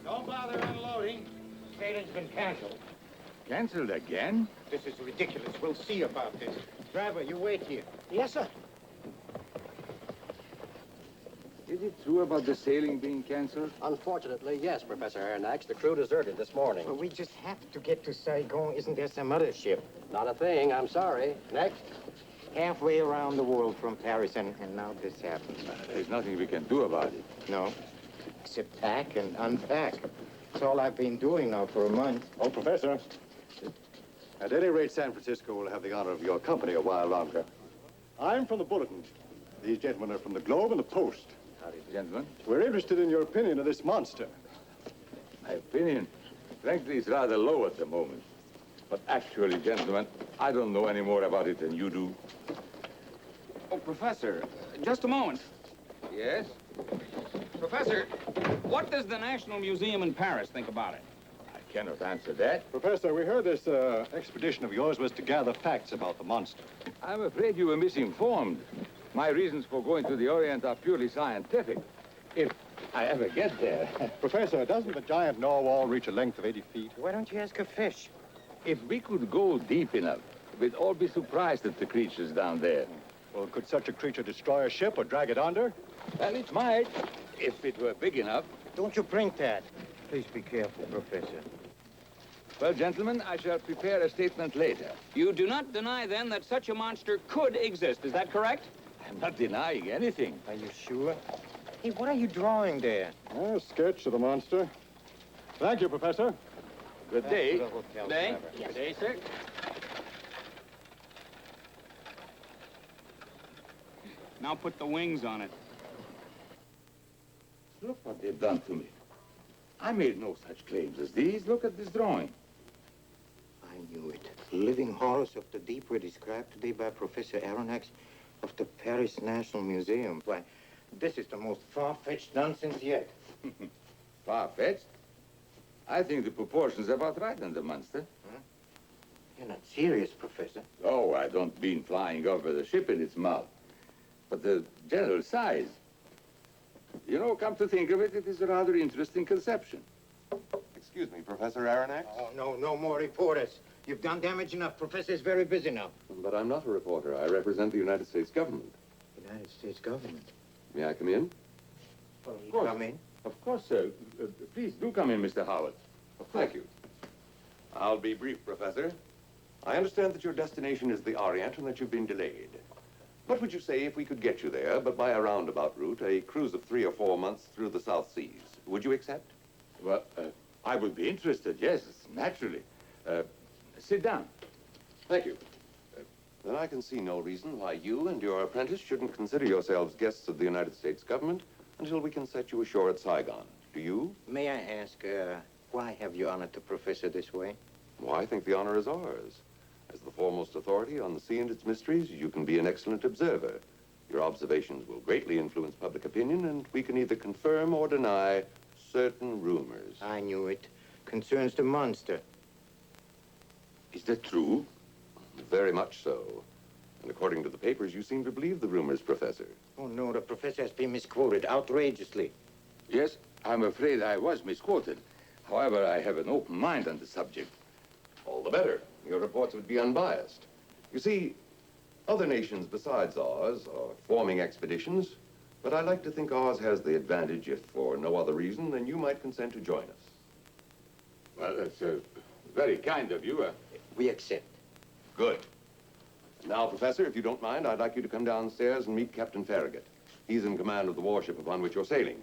Don't bother unloading. Sailing's been canceled. Canceled again? This is ridiculous. We'll see about this. Driver, you wait here. Yes, sir. Is it true about the sailing being canceled? Unfortunately, yes, Professor Aronnax. The crew deserted this morning. Well, we just have to get to Saigon. Isn't there some other ship? Not a thing. I'm sorry. Next. Halfway around the world from Paris, and now this happens. There's nothing we can do about it. No, except pack and unpack. That's all I've been doing now for a month. Oh, Professor. At any rate, San Francisco will have the honor of your company a while longer. I'm from the Bulletin. These gentlemen are from the Globe and the Post. Howdy, gentlemen. We're interested in your opinion of this monster. My opinion, frankly, is rather low at the moment. But actually, gentlemen, I don't know any more about it than you do. Oh, Professor, just a moment. Yes? Professor, what does the National Museum in Paris think about it? I cannot answer that. Professor, we heard this expedition of yours was to gather facts about the monster. I'm afraid you were misinformed. My reasons for going to the Orient are purely scientific. If I ever get there. Professor, doesn't the giant narwhal reach a length of 80 feet? Why don't you ask a fish? If we could go deep enough, we'd all be surprised at the creatures down there. Well, could such a creature destroy a ship or drag it under? Well, it might, if it were big enough. Don't you bring that. Please be careful, Professor. Well, gentlemen, I shall prepare a statement later. You do not deny, then, that such a monster could exist. Is that correct? I'm not denying anything. Are you sure? Hey, what are you drawing there? A sketch of the monster. Thank you, Professor. Good day. Back to the hotel, Day? driver. Yes. Good day, sir. Now put the wings on it. Look what they've done to me. I made no such claims as these. Look at this drawing. I knew it. Living horrors of the deep were described today by Professor Aronnax of the Paris National Museum. Why, this is the most far-fetched nonsense yet. Far-fetched? I think the proportions are about right on the monster. Huh? You're not serious, Professor. Oh, I don't mean flying over the ship in its mouth, but the general size. You know, come to think of it, it is a rather interesting conception. Excuse me, Professor Aronnax? Oh, no more reporters. You've done damage enough. Professor's very busy now. But I'm not a reporter. I represent the United States government. United States government. May I come in? Well, Of course. come in. Of course, sir. Please do come in, Mr. Howard. Thank you. I'll be brief, Professor. I understand that your destination is the Orient and that you've been delayed. What would you say if we could get you there, but by a roundabout route, a cruise of 3 or 4 months through the South Seas? Would you accept? Well, I would be interested, yes, naturally. Sit down. Thank you. Then I can see no reason why you and your apprentice shouldn't consider yourselves guests of the United States government until we can set you ashore at Saigon. Do you? May I ask, why have you honored the professor this way? Well, I think the honor is ours. As the foremost authority on the sea and its mysteries, you can be an excellent observer. Your observations will greatly influence public opinion, and we can either confirm or deny certain rumors. I knew it. Concerns the monster. Is that true? Very much so. And according to the papers, you seem to believe the rumors, Professor. Oh, no, the professor has been misquoted outrageously. Yes, I'm afraid I was misquoted. However, I have an open mind on the subject. All the better. Your reports would be unbiased. You see, other nations besides ours are forming expeditions, but I like to think ours has the advantage, if for no other reason, than you might consent to join us. Well, that's very kind of you. We accept. Good. Now, Professor, if you don't mind, I'd like you to come downstairs and meet Captain Farragut. He's in command of the warship upon which you're sailing.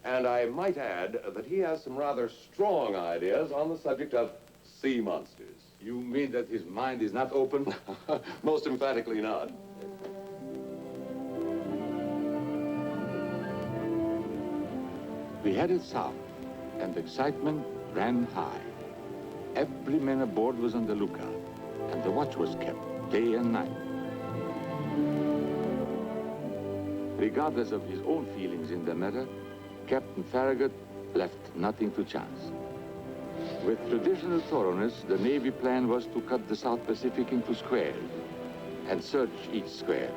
And I might add that he has some rather strong ideas on the subject of sea monsters. You mean that his mind is not open? Most emphatically not. We headed south, and excitement ran high. Every man aboard was on the lookout, and the watch was kept day and night. Regardless of his own feelings in the matter, Captain Farragut left nothing to chance. With traditional thoroughness, the Navy plan was to cut the South Pacific into squares and search each square.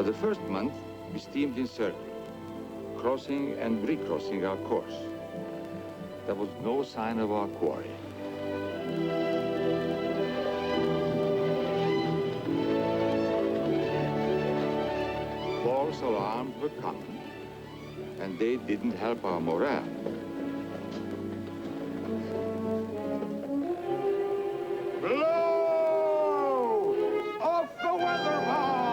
the first month, we steamed in circle, crossing and recrossing our course. There was no sign of our quarry. False alarms were coming, and they didn't help our morale. Blow! Off the weather bow!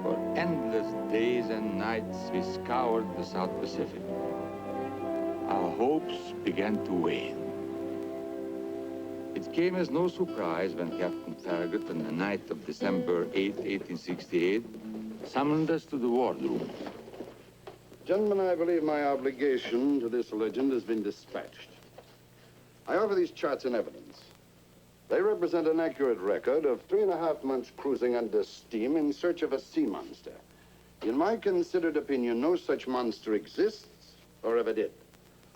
For endless days and nights, we scoured the South Pacific. Our hopes began to wane. It came as no surprise when Captain Farragut, on the night of December 8, 1868, summoned us to the wardroom. Gentlemen, I believe my obligation to this legend has been dispatched. I offer these charts in evidence. They represent an accurate record of 3.5 months cruising under steam in search of a sea monster. In my considered opinion, no such monster exists or ever did.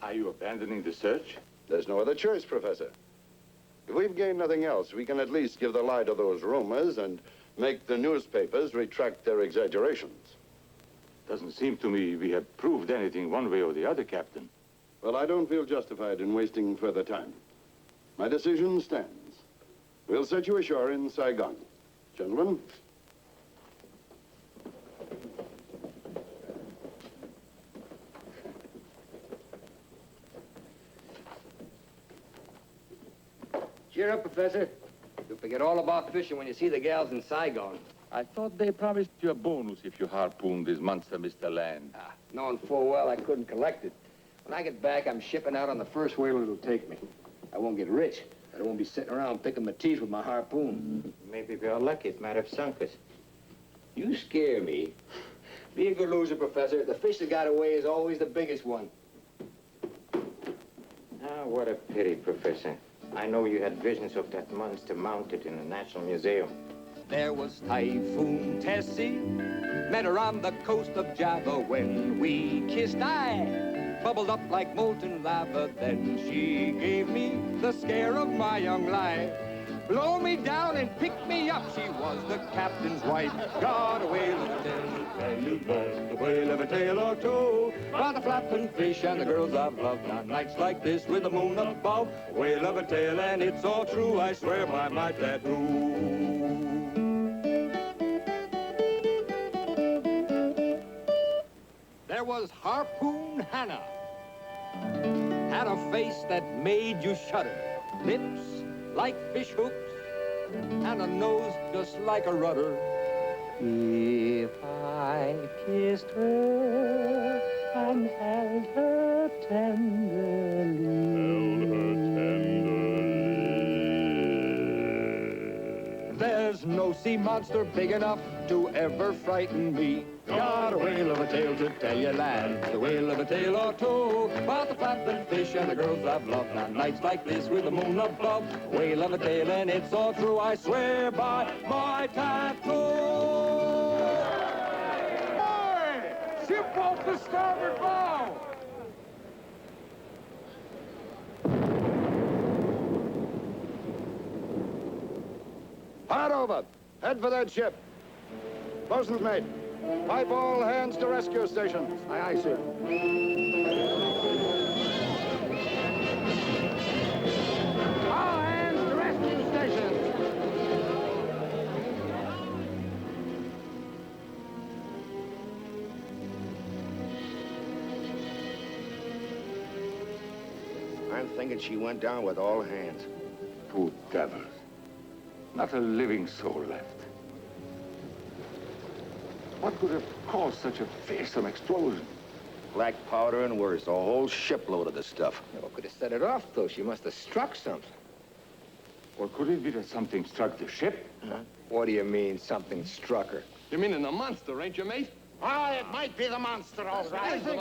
Are you abandoning the search? There's no other choice, Professor. If we've gained nothing else, we can at least give the lie to those rumors and make the newspapers retract their exaggerations. Doesn't seem to me we have proved anything one way or the other, Captain. Well, I don't feel justified in wasting further time. My decision stands. We'll set you ashore in Saigon. Gentlemen. Cheer up, Professor. You'll forget all about fishing when you see the gals in Saigon. I thought they promised you a bonus if you harpooned this monster, Mr. Land. Knowing full well I couldn't collect it. When I get back, I'm shipping out on the first whaler it'll take me. I won't get rich, but I won't be sitting around picking my teeth with my harpoon. Maybe we are lucky it might have sunk us. You scare me. Be a good loser, Professor. The fish that got away is always the biggest one. Ah, what a pity, Professor. I know you had visions of that monster mounted in the National Museum. There was Typhoon Tessie, met her on the coast of Java. When we kissed, I bubbled up like molten lava. Then she gave me the scare of my young life. Blow me down and pick me up, she was the captain's wife. Got a whale of a tale, a whale of a tale or two, about the flapping fish and the girls I've loved. On nights like this with the moon above, whale of a tale and it's all true, I swear by my tattoo. There was Harpoon Hannah, had a face that made you shudder, lips like fish hooks, and a nose just like a rudder. If I kissed her and held her tenderly, there's no sea monster big enough to ever frighten me. Got a whale of a tale to tell you, lad, the whale of a tale or two, about the flapping fish and the girls I've loved. On nights like this with the moon above, whale of a tale and it's all true, I swear by my tattoo. Boy! Ship off the starboard bow! Hard over. Head for that ship. Bosun's mate. Pipe all hands to rescue stations. Aye, aye, sir. All hands to rescue stations. I'm thinking she went down with all hands. Poor devils. Not a living soul left. What could have caused such a fearsome explosion? Black powder and worse, a whole shipload of the stuff. What could have set it off, though? She must have struck something. Or could it be that something struck the ship? What do you mean, something struck her? You mean in the monster, ain't you, mate? Oh, it might be the monster, all right. The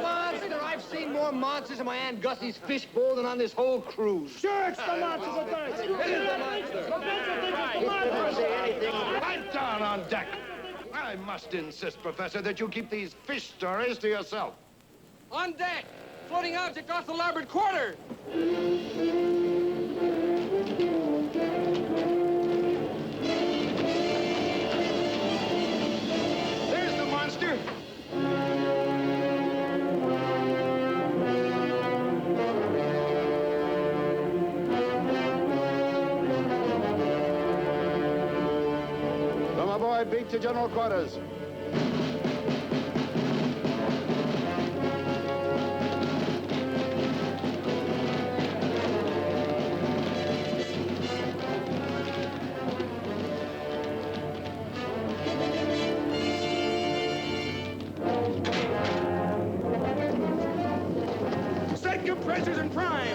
monster! I've seen more monsters in my Aunt Gussie's fishbowl than on this whole cruise. Sure, it's the monster. It is the monster. Right down on deck. I must insist, Professor, that you keep these fish stories to yourself. On deck! Floating object off the larboard quarter! There's the monster. From aboard beat to general quarters. Set compressors in prime!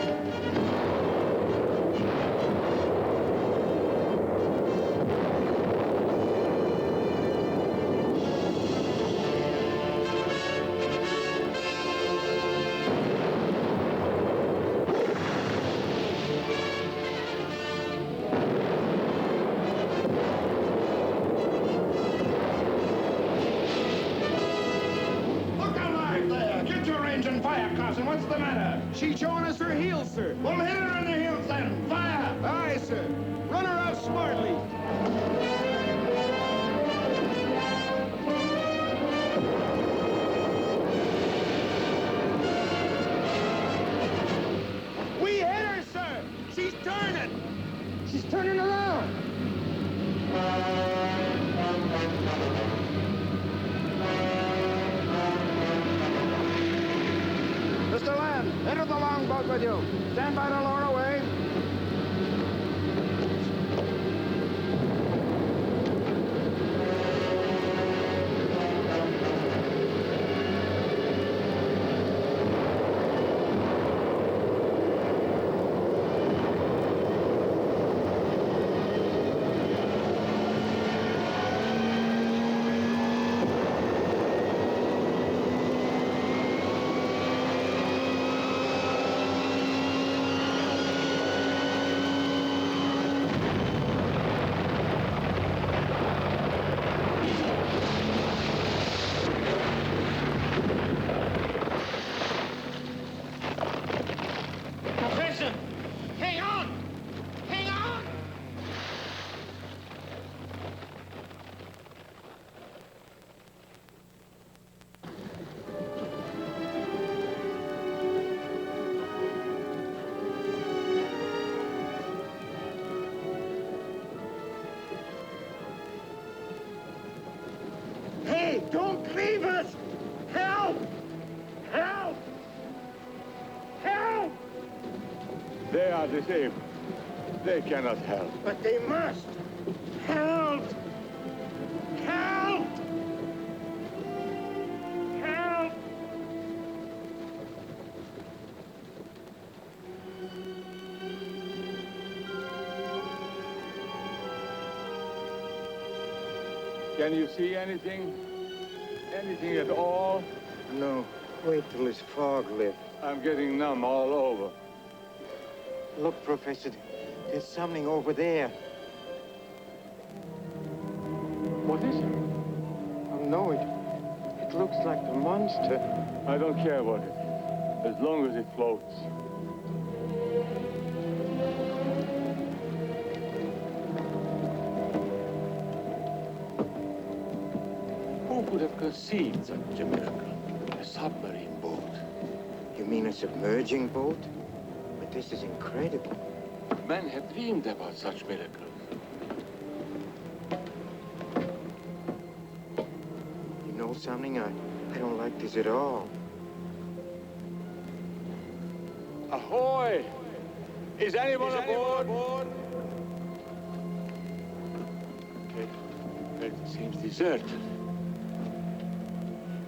Look alive there. Get your engine fire, Carson. What's the matter? She's showing us her heels, sir. Well, hit her in the heels then. Fire! Aye, sir. Run her out smartly. We hit her, sir. She's turning. She's turning around. Mr. Land, enter the longboat with you. Stand by to lower away. Professor, hang on. Hang on. Hey, don't leave us! Help! Help! Help! They are disabled. They cannot help. But they must! Help! Help! Help! Can you see anything? Anything at all? No, wait till this fog lifts. I'm getting numb all over. Look, Professor, there's something over there. What is it? Oh, no, it looks like a monster. I don't care what it is, as long as it floats. Who could have conceived such a miracle? A submarine boat. You mean a submerging boat? But this is incredible. Men have dreamed about such miracles. You know something? I don't like this at all. Ahoy! Is anyone aboard? It seems deserted.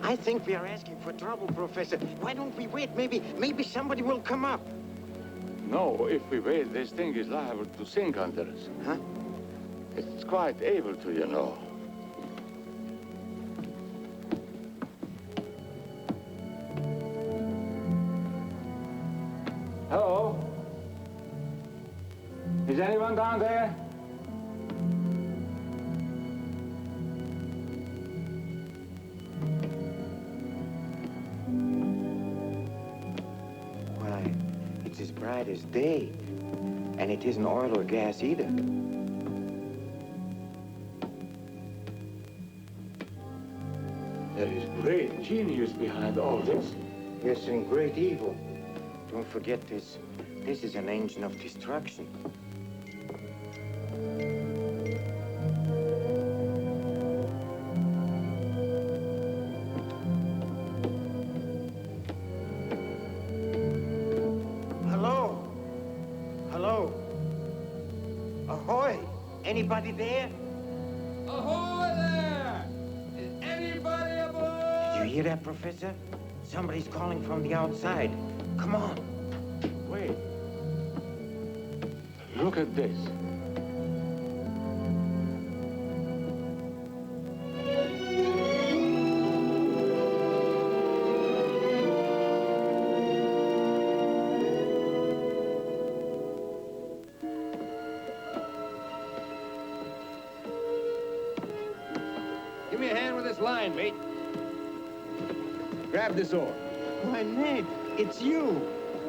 I think we are asking for trouble, Professor. Why don't we wait? Maybe somebody will come up. No, if we wait, this thing is liable to sink under us. Huh? It's quite able to, you know. Hello? Is anyone down there? Why, it's as bright as day. And it isn't oil or gas either. There is great genius behind all this. Yes, and great evil. Don't forget this. This is an engine of destruction. Hello? Hello? Ahoy! Anybody there? Ahoy there! Is anybody aboard? Did you hear that, Professor? Somebody's calling from the outside. Come on. Wait. Look at this. Give me a hand with this line, mate. Grab this oar. Why, Ned, it's you.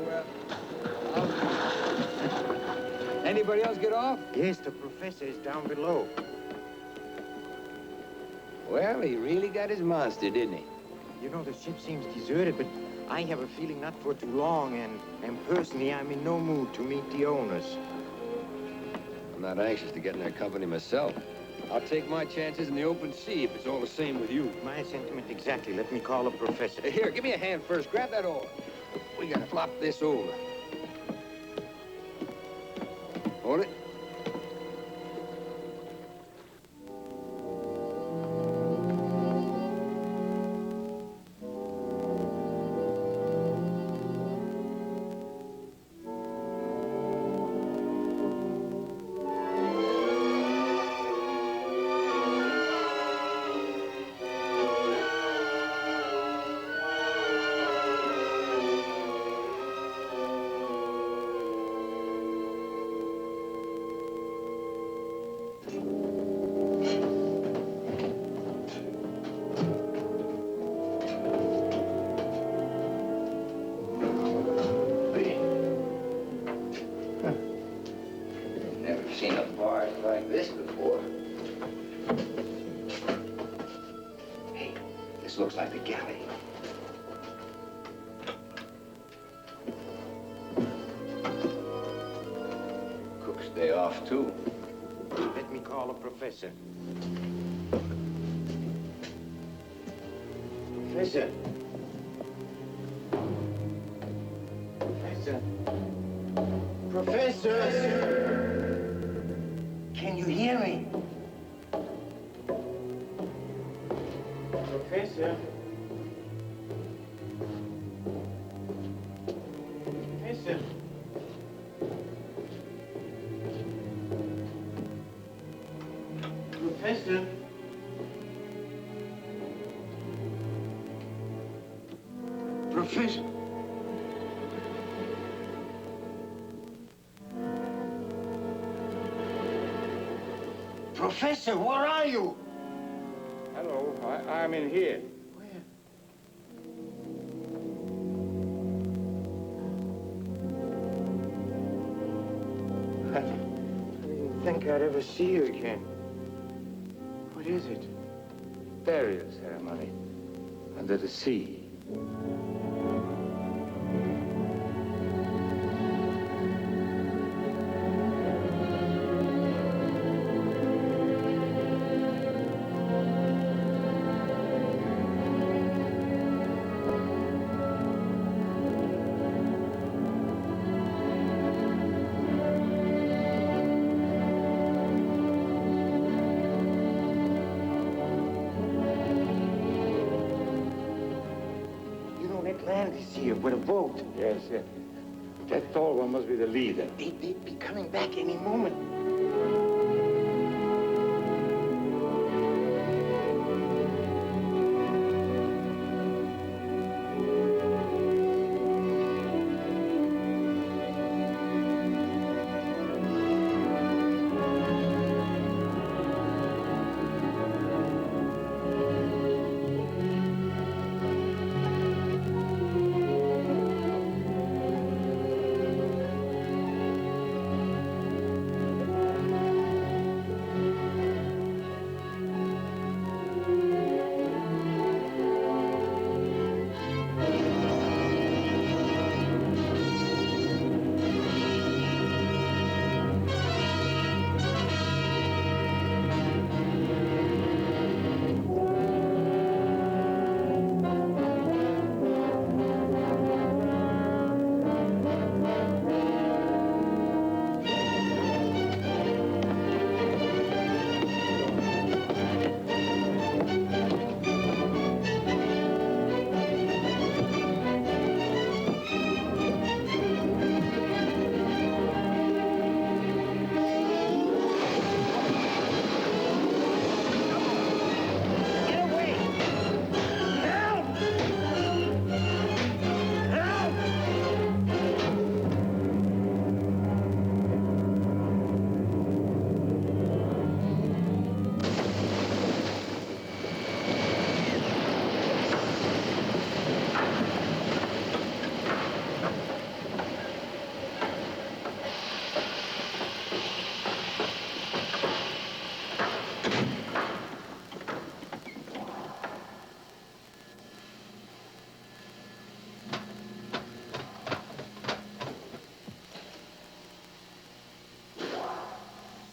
Well, anybody else get off? Yes, the professor is down below. Well, he really got his monster, didn't he? You know, the ship seems deserted, but I have a feeling not for too long, and personally, I'm in no mood to meet the owners. I'm not anxious to get in their company myself. I'll take my chances in the open sea if it's all the same with you. My sentiment exactly. Let me call the professor. Here, give me a hand first. Grab that oar. We gotta flop this over. Hold it. Never seen a barge like this before. Hey, this looks like the galley. Cook's day off, too. Let me call the professor. Professor. Professor. Professor! Can you hear me? Professor? Professor? Professor? Professor? Professor, where are you? Hello, I'm in here. I didn't think I'd ever see you again. What is it? Burial ceremony under the sea. Land is here with a boat. Yes, yes. That tall one must be the leader. They'd be coming back any moment.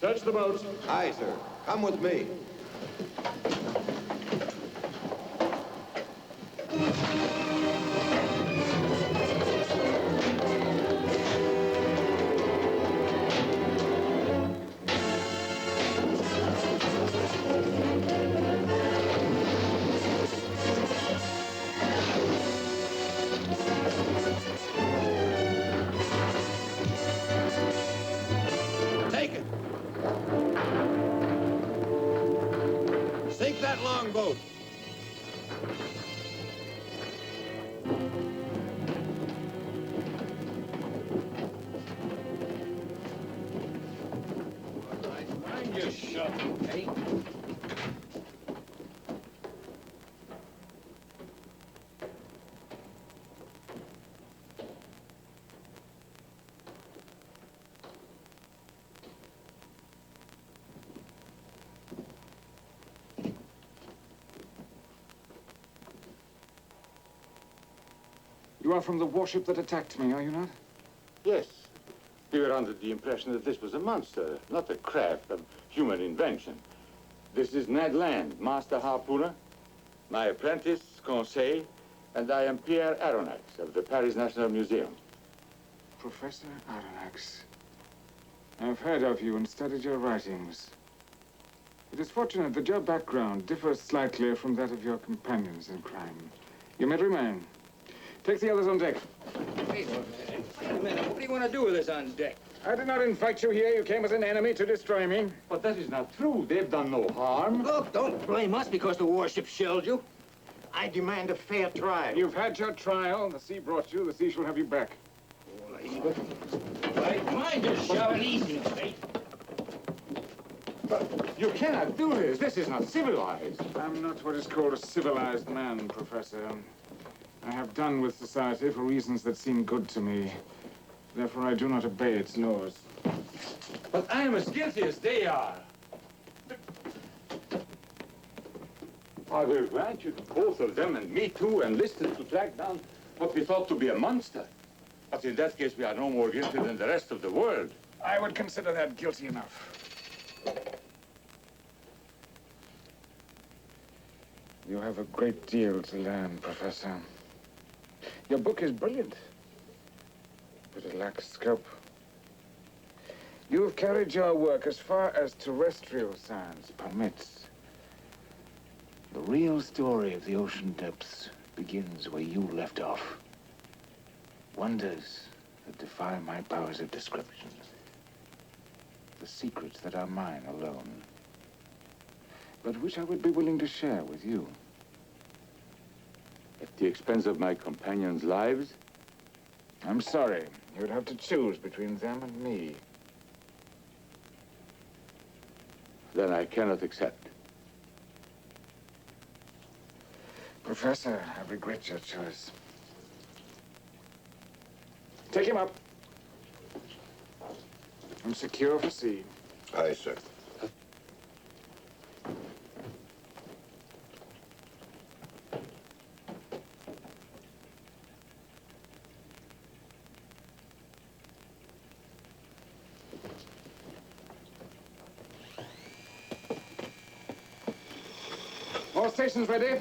Search the boats. Aye, sir. Come with me. Take it. Sink that longboat. Mind your shovel, eh? You are from the warship that attacked me, are you not? Yes. We were under the impression that this was a monster, not a craft of human invention. This is Ned Land, master harpooner, my apprentice, Conseil, and I am Pierre Aronnax of the Paris National Museum. Professor Aronnax. I've heard of you and studied your writings. It is fortunate that your background differs slightly from that of your companions in crime. You may remain. Take the others on deck. Wait a minute. What do you want to do with us on deck? I did not invite you here. You came as an enemy to destroy me. But that is not true. They've done no harm. Look, don't blame us because the warship shelled you. I demand a fair trial. You've had your trial. The sea brought you. The sea shall have you back. Right, mind your shovel. Easy, mate. You cannot do this. This is not civilized. I'm not what is called a civilized man, Professor. I have done with society for reasons that seem good to me. Therefore, I do not obey its laws. But I am as guilty as they are. I will grant you to both of them and me too enlisted to track down what we thought to be a monster. But in that case, we are no more guilty than the rest of the world. I would consider that guilty enough. You have a great deal to learn, Professor. Your book is brilliant, but it lacks scope. You have carried your work as far as terrestrial science permits. The real story of the ocean depths begins where you left off. Wonders that defy my powers of description. The secrets that are mine alone, but which I would be willing to share with you. At the expense of my companions' lives? I'm sorry. You would have to choose between them and me. Then I cannot accept. Professor, I regret your choice. Take him up. I'm secure for sea. Aye, sir. All stations ready?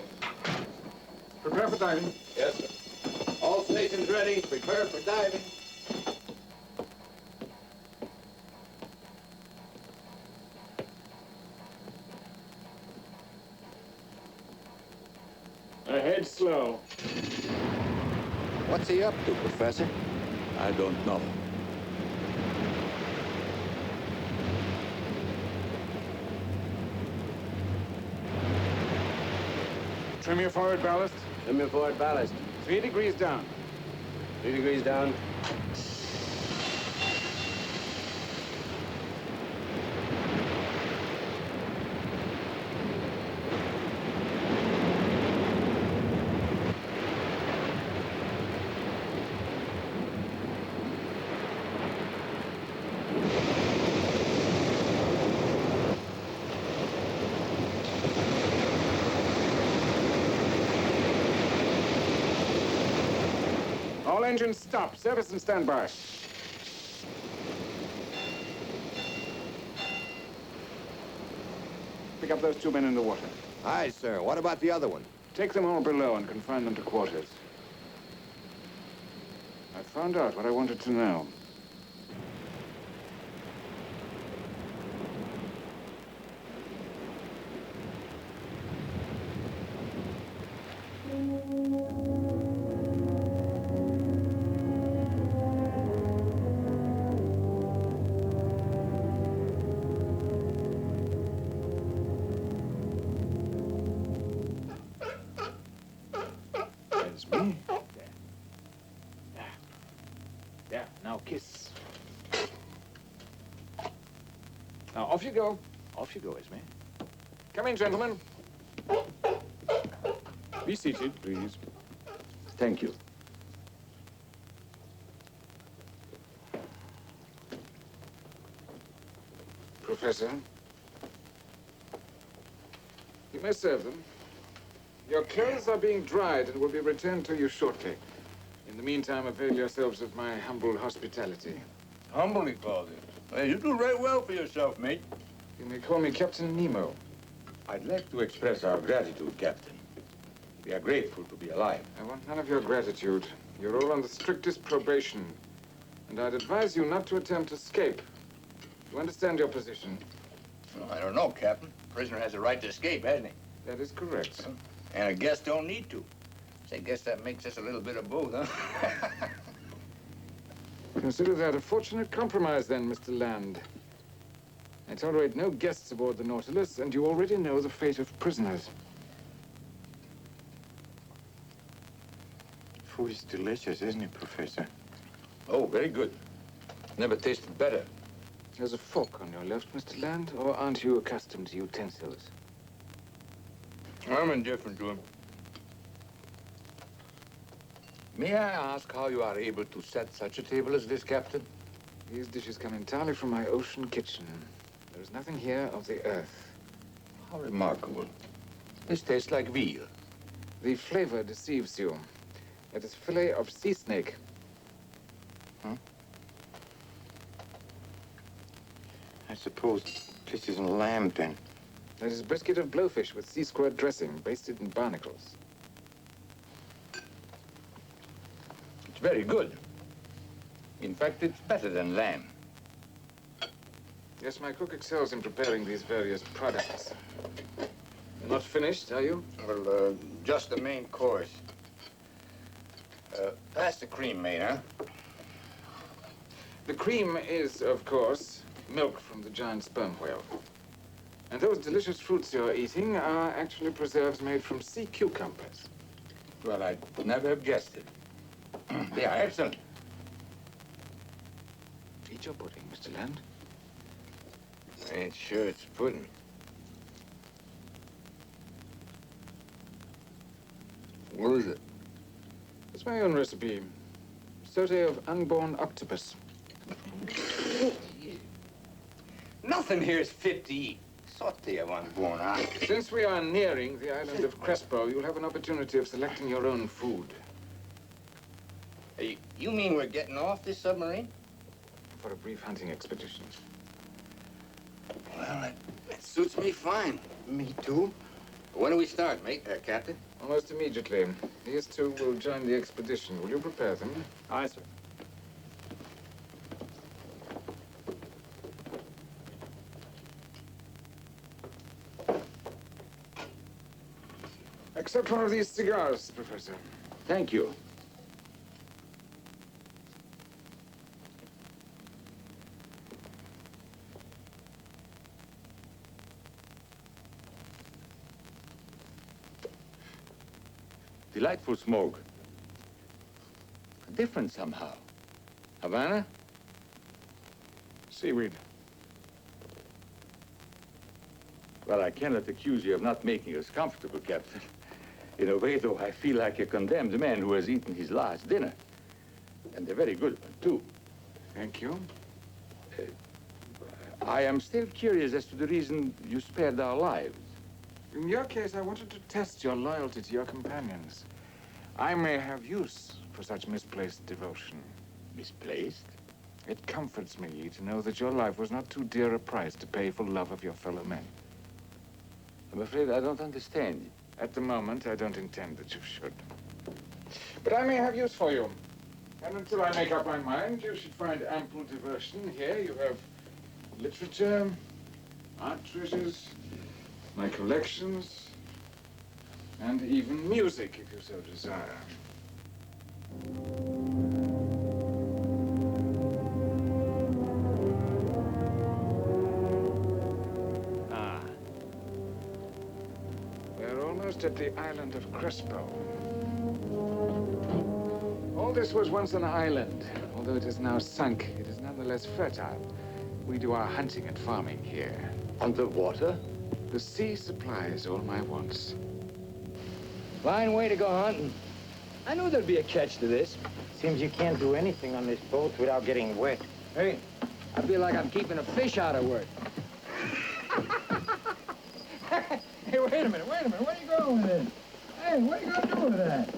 Prepare for diving. Yes, sir. All stations ready. Prepare for diving. Ahead slow. What's he up to, Professor? I don't know. Trim your forward ballast. Trim your forward ballast. 3 degrees down. 3 degrees down. All engines stop. Service and standby. Pick up those 2 men in the water. Aye, sir. What about the other one? Take them all below and confine them to quarters. I found out what I wanted to know. That's me. There, now kiss. Now off you go. Off you go, Esme. Come in, gentlemen. Be seated, please. Thank you. Professor, you may serve them. Your clothes are being dried and will be returned to you shortly. In the meantime, avail yourselves of my humble hospitality. Humble, he called it. Well, you do right well for yourself, mate. You may call me Captain Nemo. I'd like to express our gratitude, Captain. We are grateful to be alive. I want none of your gratitude. You're all on the strictest probation. And I'd advise you not to attempt escape. You understand your position? Well, I don't know, Captain. Prisoner has a right to escape, hasn't he? That is correct. And a guest don't need to. So I guess that makes us a little bit of both, huh? Consider that a fortunate compromise, then, Mr. Land. I tolerate no guests aboard the Nautilus, and you already know the fate of prisoners. Food is delicious, isn't it, Professor? Oh, very good. Never tasted better. There's a fork on your left, Mr. Land, or aren't you accustomed to utensils? I'm indifferent to him. May I ask how you are able to set such a table as this, Captain? These dishes come entirely from my ocean kitchen. There is nothing here of the earth. How remarkable. This tastes like veal. The flavor deceives you. It is fillet of sea snake. Huh? I suppose this isn't lamb, then. That is brisket of blowfish with sea squirt dressing, basted in barnacles. It's very good. In fact, it's better than lamb. Yes, my cook excels in preparing these various products. You're not finished, are you? Well, just the main course. Pass the cream, mate, huh? The cream is, of course, milk from the giant sperm whale. And those delicious fruits you're eating are actually preserves made from sea cucumbers. Well, I never have guessed it. They are excellent. Eat your pudding, Mr. Land. I ain't sure it's pudding. What is it? It's my own recipe. Sauté of unborn octopus. Nothing here is fit to eat. Saute of unborn octopus. Since we are nearing the island of Crespo, you'll have an opportunity of selecting your own food. Hey, you mean we're getting off this submarine? For a brief hunting expedition. Well, that suits me fine. Me too. When do we start, mate, Captain? Almost immediately. These two will join the expedition. Will you prepare them? Aye, sir. Accept one of these cigars, Professor. Thank you. Delightful smoke. Different somehow. Havana? Seaweed. Well, I cannot accuse you of not making us comfortable, Captain. In a way, though, I feel like a condemned man who has eaten his last dinner. And a very good one, too. Thank you. I am still curious as to the reason you spared our lives. In your case, I wanted to test your loyalty to your companions. I may have use for such misplaced devotion. Misplaced? It comforts me to know that your life was not too dear a price to pay for love of your fellow men. I'm afraid I don't understand. At the moment, I don't intend that you should. But I may have use for you. And until I make up my mind, you should find ample diversion. Here you have literature, art treasures, my collections, and even music, if you so desire. We're almost at the island of Crespo. All this was once an island. Although it is now sunk, it is nonetheless fertile. We do our hunting and farming here. Underwater? The sea supplies all my wants. Fine way to go hunting. I knew there'd be a catch to this. Seems you can't do anything on this boat without getting wet. Hey, I feel like I'm keeping a fish out of work. Hey, wait a minute. Where are you going with this? Hey, what are you going to do with that?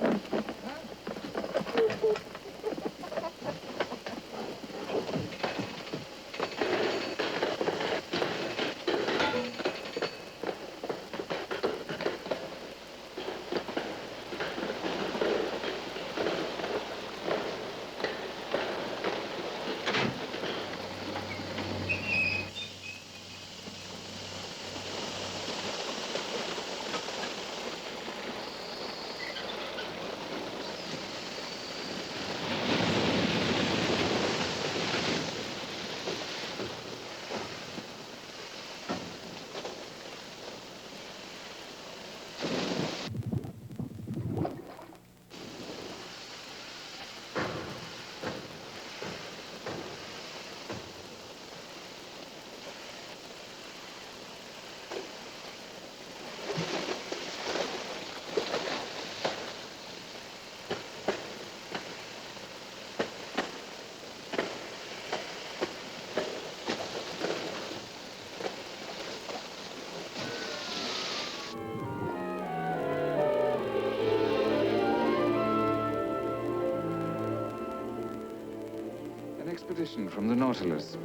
Expedition from the Nautilus.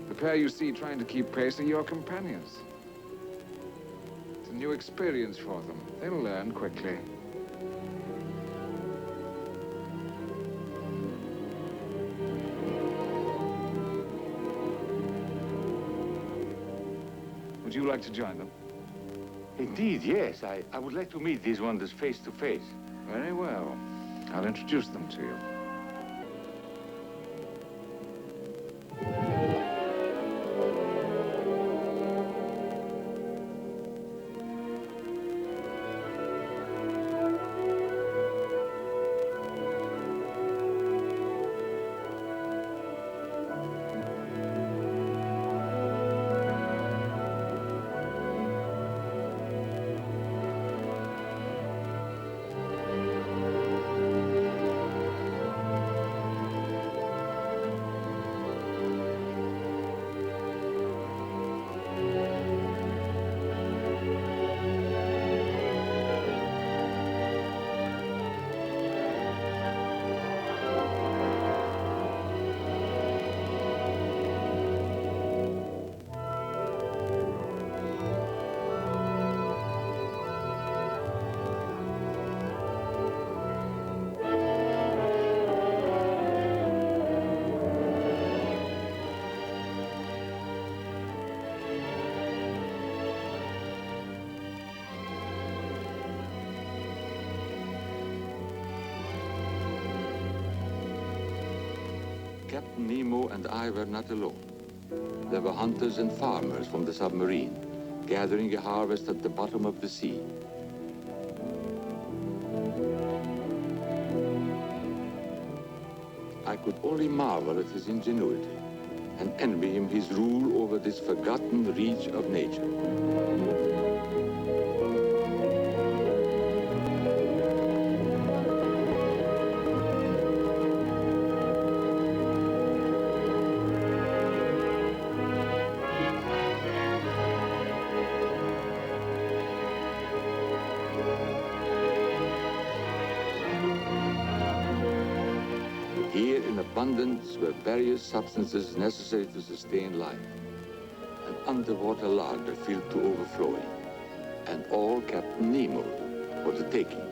The pair you see trying to keep pace are your companions. It's a new experience for them. They'll learn quickly. Would you like to join them? Indeed, yes. I would like to meet these wonders face to face. Very well. I'll introduce them to you. But Captain Nemo and I were not alone. There were hunters and farmers from the submarine, gathering a harvest at the bottom of the sea. I could only marvel at his ingenuity and envy him his rule over this forgotten reach of nature. Here in abundance were various substances necessary to sustain life. An underwater larder filled to overflowing, and all Captain Nemo for the taking.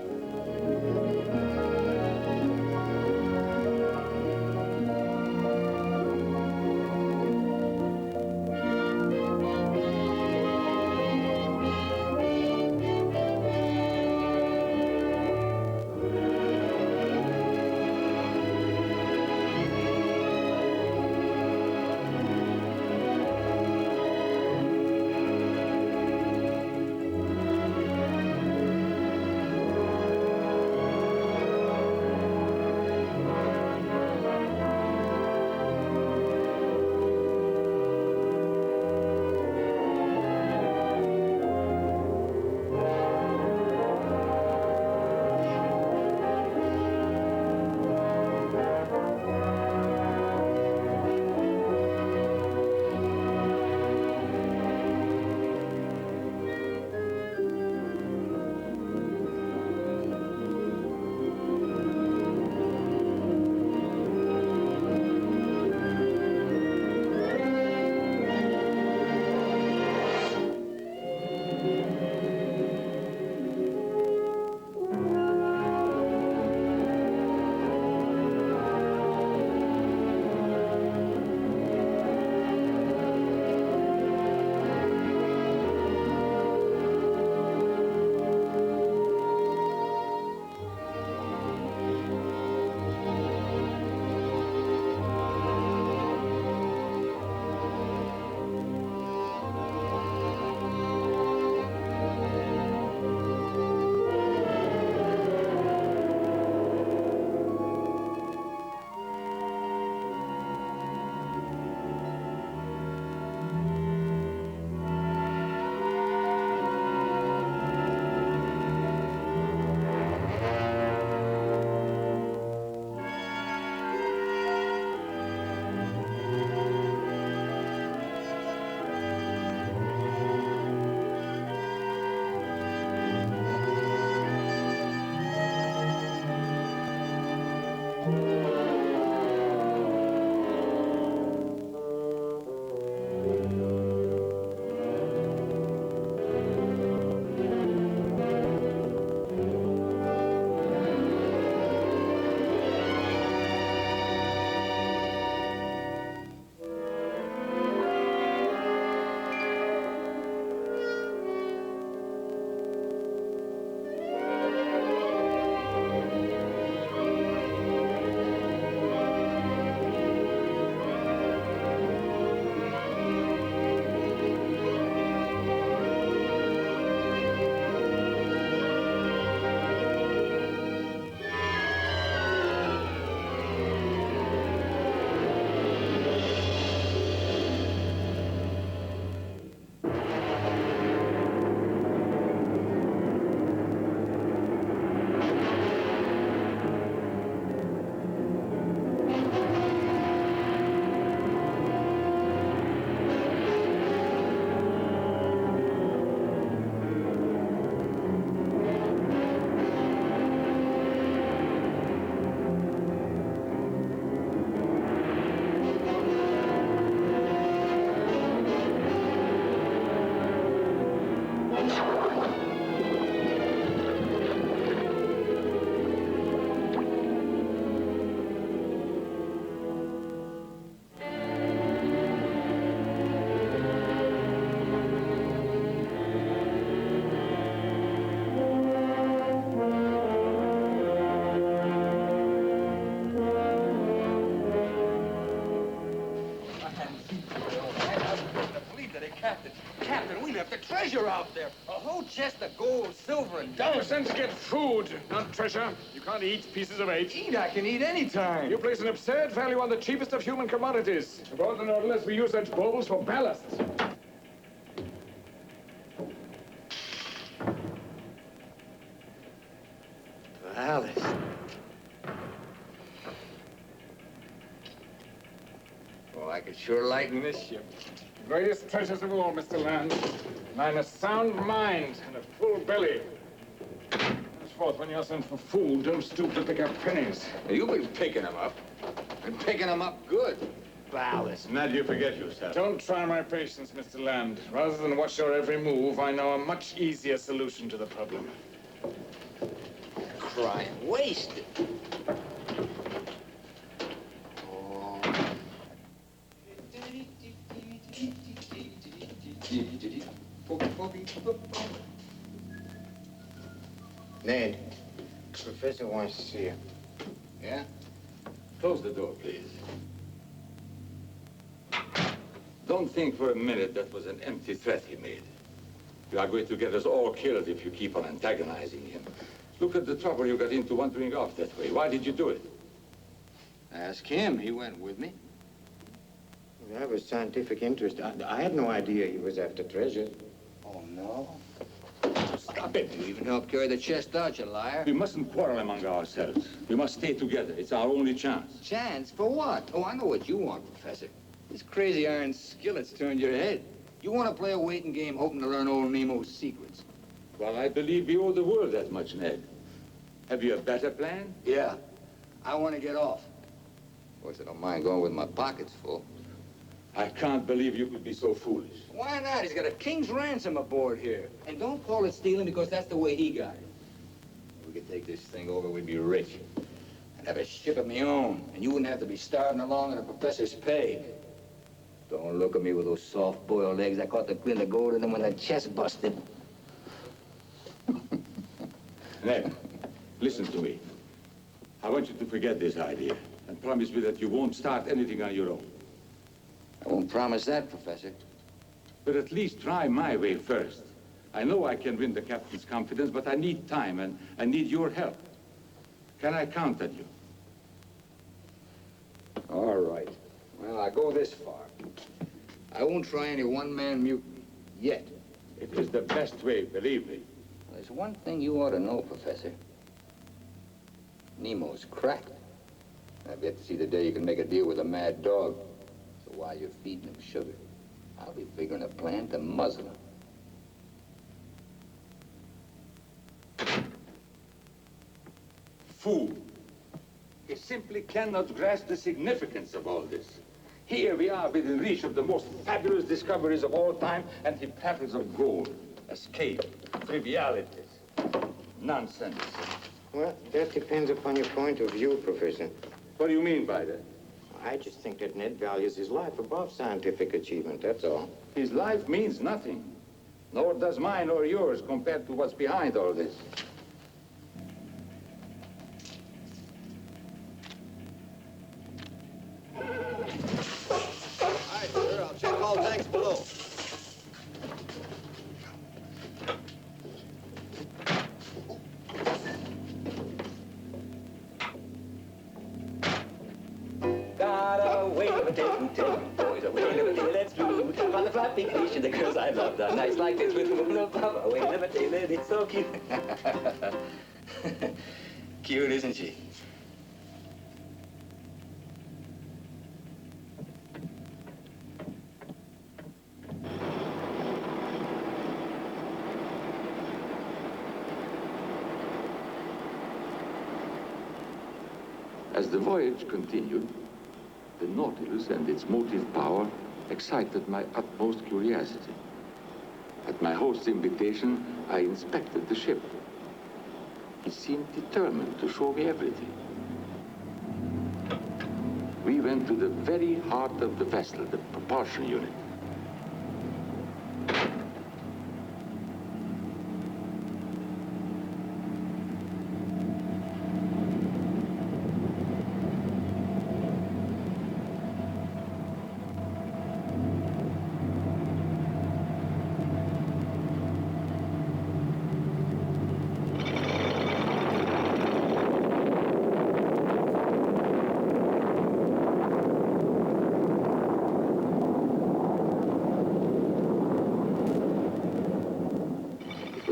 left a treasure out there. A whole chest of gold, silver, and Dollars diamonds. cents to get food, not treasure. You can't eat pieces of eight. Eat, I can eat any time. You place an absurd value on the cheapest of human commodities. More than or less, we use such baubles for ballast. Alice. Well, I could sure lighten this ship. Greatest treasures of all, Mr. Land. Mine a sound mind and a full belly. Henceforth, when you're sent for food, don't stoop to pick up pennies. You've been picking them up. Been picking them up good. Alice. Ned, you forget yourself. Don't try my patience, Mr. Land. Rather than watch your every move, I know a much easier solution to the problem. Crying wasted. Ned, Professor wants to see you. Yeah? Close the door, please. Don't think for a minute that was an empty threat he made. You are going to get us all killed if you keep on antagonizing him. Look at the trouble you got into wandering off that way. Why did you do it? Ask him. He went with me. That was scientific interest. I had no idea he was after treasure. Oh, no? Stop it. You even helped carry the chest out, you liar. We mustn't quarrel among ourselves. We must stay together. It's our only chance. Chance? For what? Oh, I know what you want, Professor. This crazy iron skillet's turned your head. You want to play a waiting game hoping to learn old Nemo's secrets. Well, I believe we owe the world that much, Ned. Have you a better plan? Yeah. I want to get off. Of course, I don't mind going with my pockets full. I can't believe you could be so foolish. Why not? He's got a king's ransom aboard here. And don't call it stealing because that's the way he got it. If we could take this thing over, we'd be rich. I'd have a ship of my own, and you wouldn't have to be starving along on a professor's pay. Don't look at me with those soft-boiled eggs. I caught the glint of gold in them when the chest busted. Ned, listen to me. I want you to forget this idea and promise me that you won't start anything on your own. I won't promise that, Professor. But at least try my way first. I know I can win the captain's confidence, but I need time and I need your help. Can I count on you? All right. Well, I go this far. I won't try any one-man mutiny. Yet. It is the best way, believe me. There's one thing you ought to know, Professor. Nemo's cracked. I've yet to see the day you can make a deal with a mad dog. So while you're feeding him sugar, I'll be figuring a plan to muzzle him. Fool. He simply cannot grasp the significance of all this. Here we are within reach of the most fabulous discoveries of all time, and he prattles of gold, escape, trivialities, nonsense. Well, that depends upon your point of view, Professor. What do you mean by that? I just think that Ned values his life above scientific achievement, that's all. His life means nothing, nor does mine or yours compared to what's behind all this. Aye, sir. I'll check all tanks below. Got away with a day, boys, away with a day, let's do. On the flat vacation, the girls I loved on nights like this with moon above. Away with a day, it's so cute. Cute, isn't she? As the voyage continued, the Nautilus and its motive power excited my utmost curiosity. At my host's invitation, I inspected the ship. He seemed determined to show me everything. We went to the very heart of the vessel, the propulsion unit.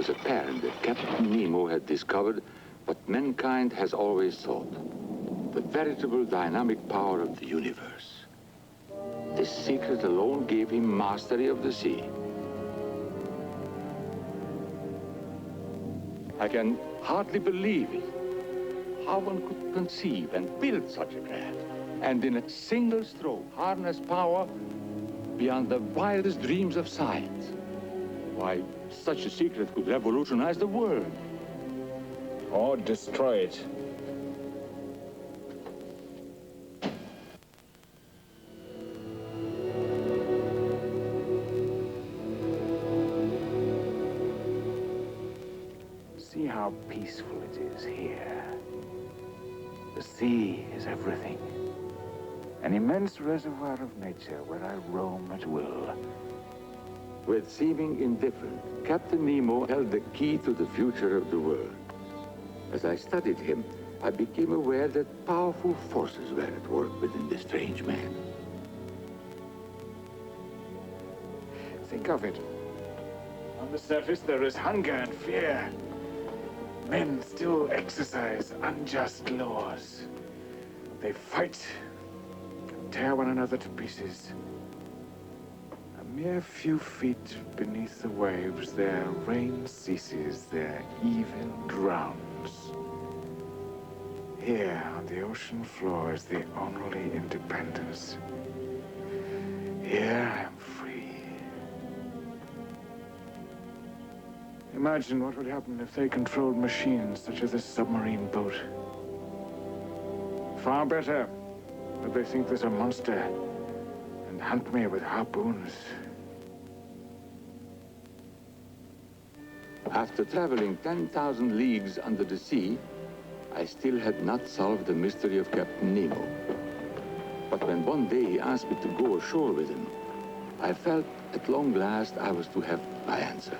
was apparent that Captain Nemo had discovered what mankind has always sought, the veritable dynamic power of the universe. This secret alone gave him mastery of the sea. I can hardly believe it. How one could conceive and build such a craft, and in a single stroke harness power beyond the wildest dreams of science. Why, such a secret could revolutionize the world. Or destroy it. See how peaceful it is here. The sea is everything. An immense reservoir of nature where I roam at will. With seeming indifference, Captain Nemo held the key to the future of the world. As I studied him, I became aware that powerful forces were at work within this strange man. Think of it. On the surface, there is hunger and fear. Men still exercise unjust laws. They fight and tear one another to pieces. A mere few feet beneath the waves, their reign ceases, their evil drowns. Here on the ocean floor is the only independence. Here I am free. Imagine what would happen if they controlled machines such as this submarine boat. Far better, but they think there's a monster and hunt me with harpoons. After traveling 10,000 leagues under the sea, I still had not solved the mystery of Captain Nemo. But when one day he asked me to go ashore with him, I felt at long last I was to have my answer.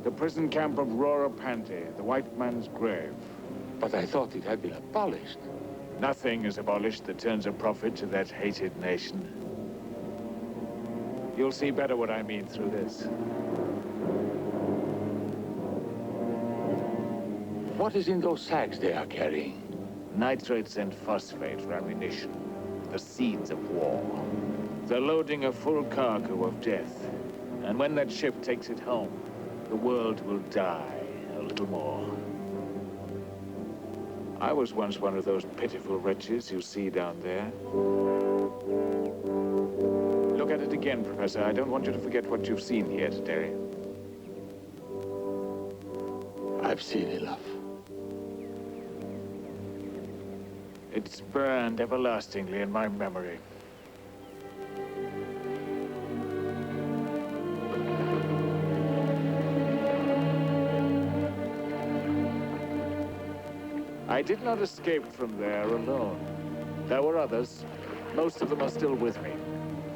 The prison camp of Rorapante, the white man's grave. But I thought it had been abolished. Nothing is abolished that turns a profit to that hated nation. You'll see better what I mean through this. What is in those sacks they are carrying? Nitrates and phosphate for ammunition. The seeds of war. They're loading a full cargo of death. And when that ship takes it home, the world will die a little more. I was once one of those pitiful wretches you see down there. Look at it again, Professor. I don't want you to forget what you've seen here today. I've seen enough. It's burned everlastingly in my memory. I did not escape from there alone. There were others. Most of them are still with me.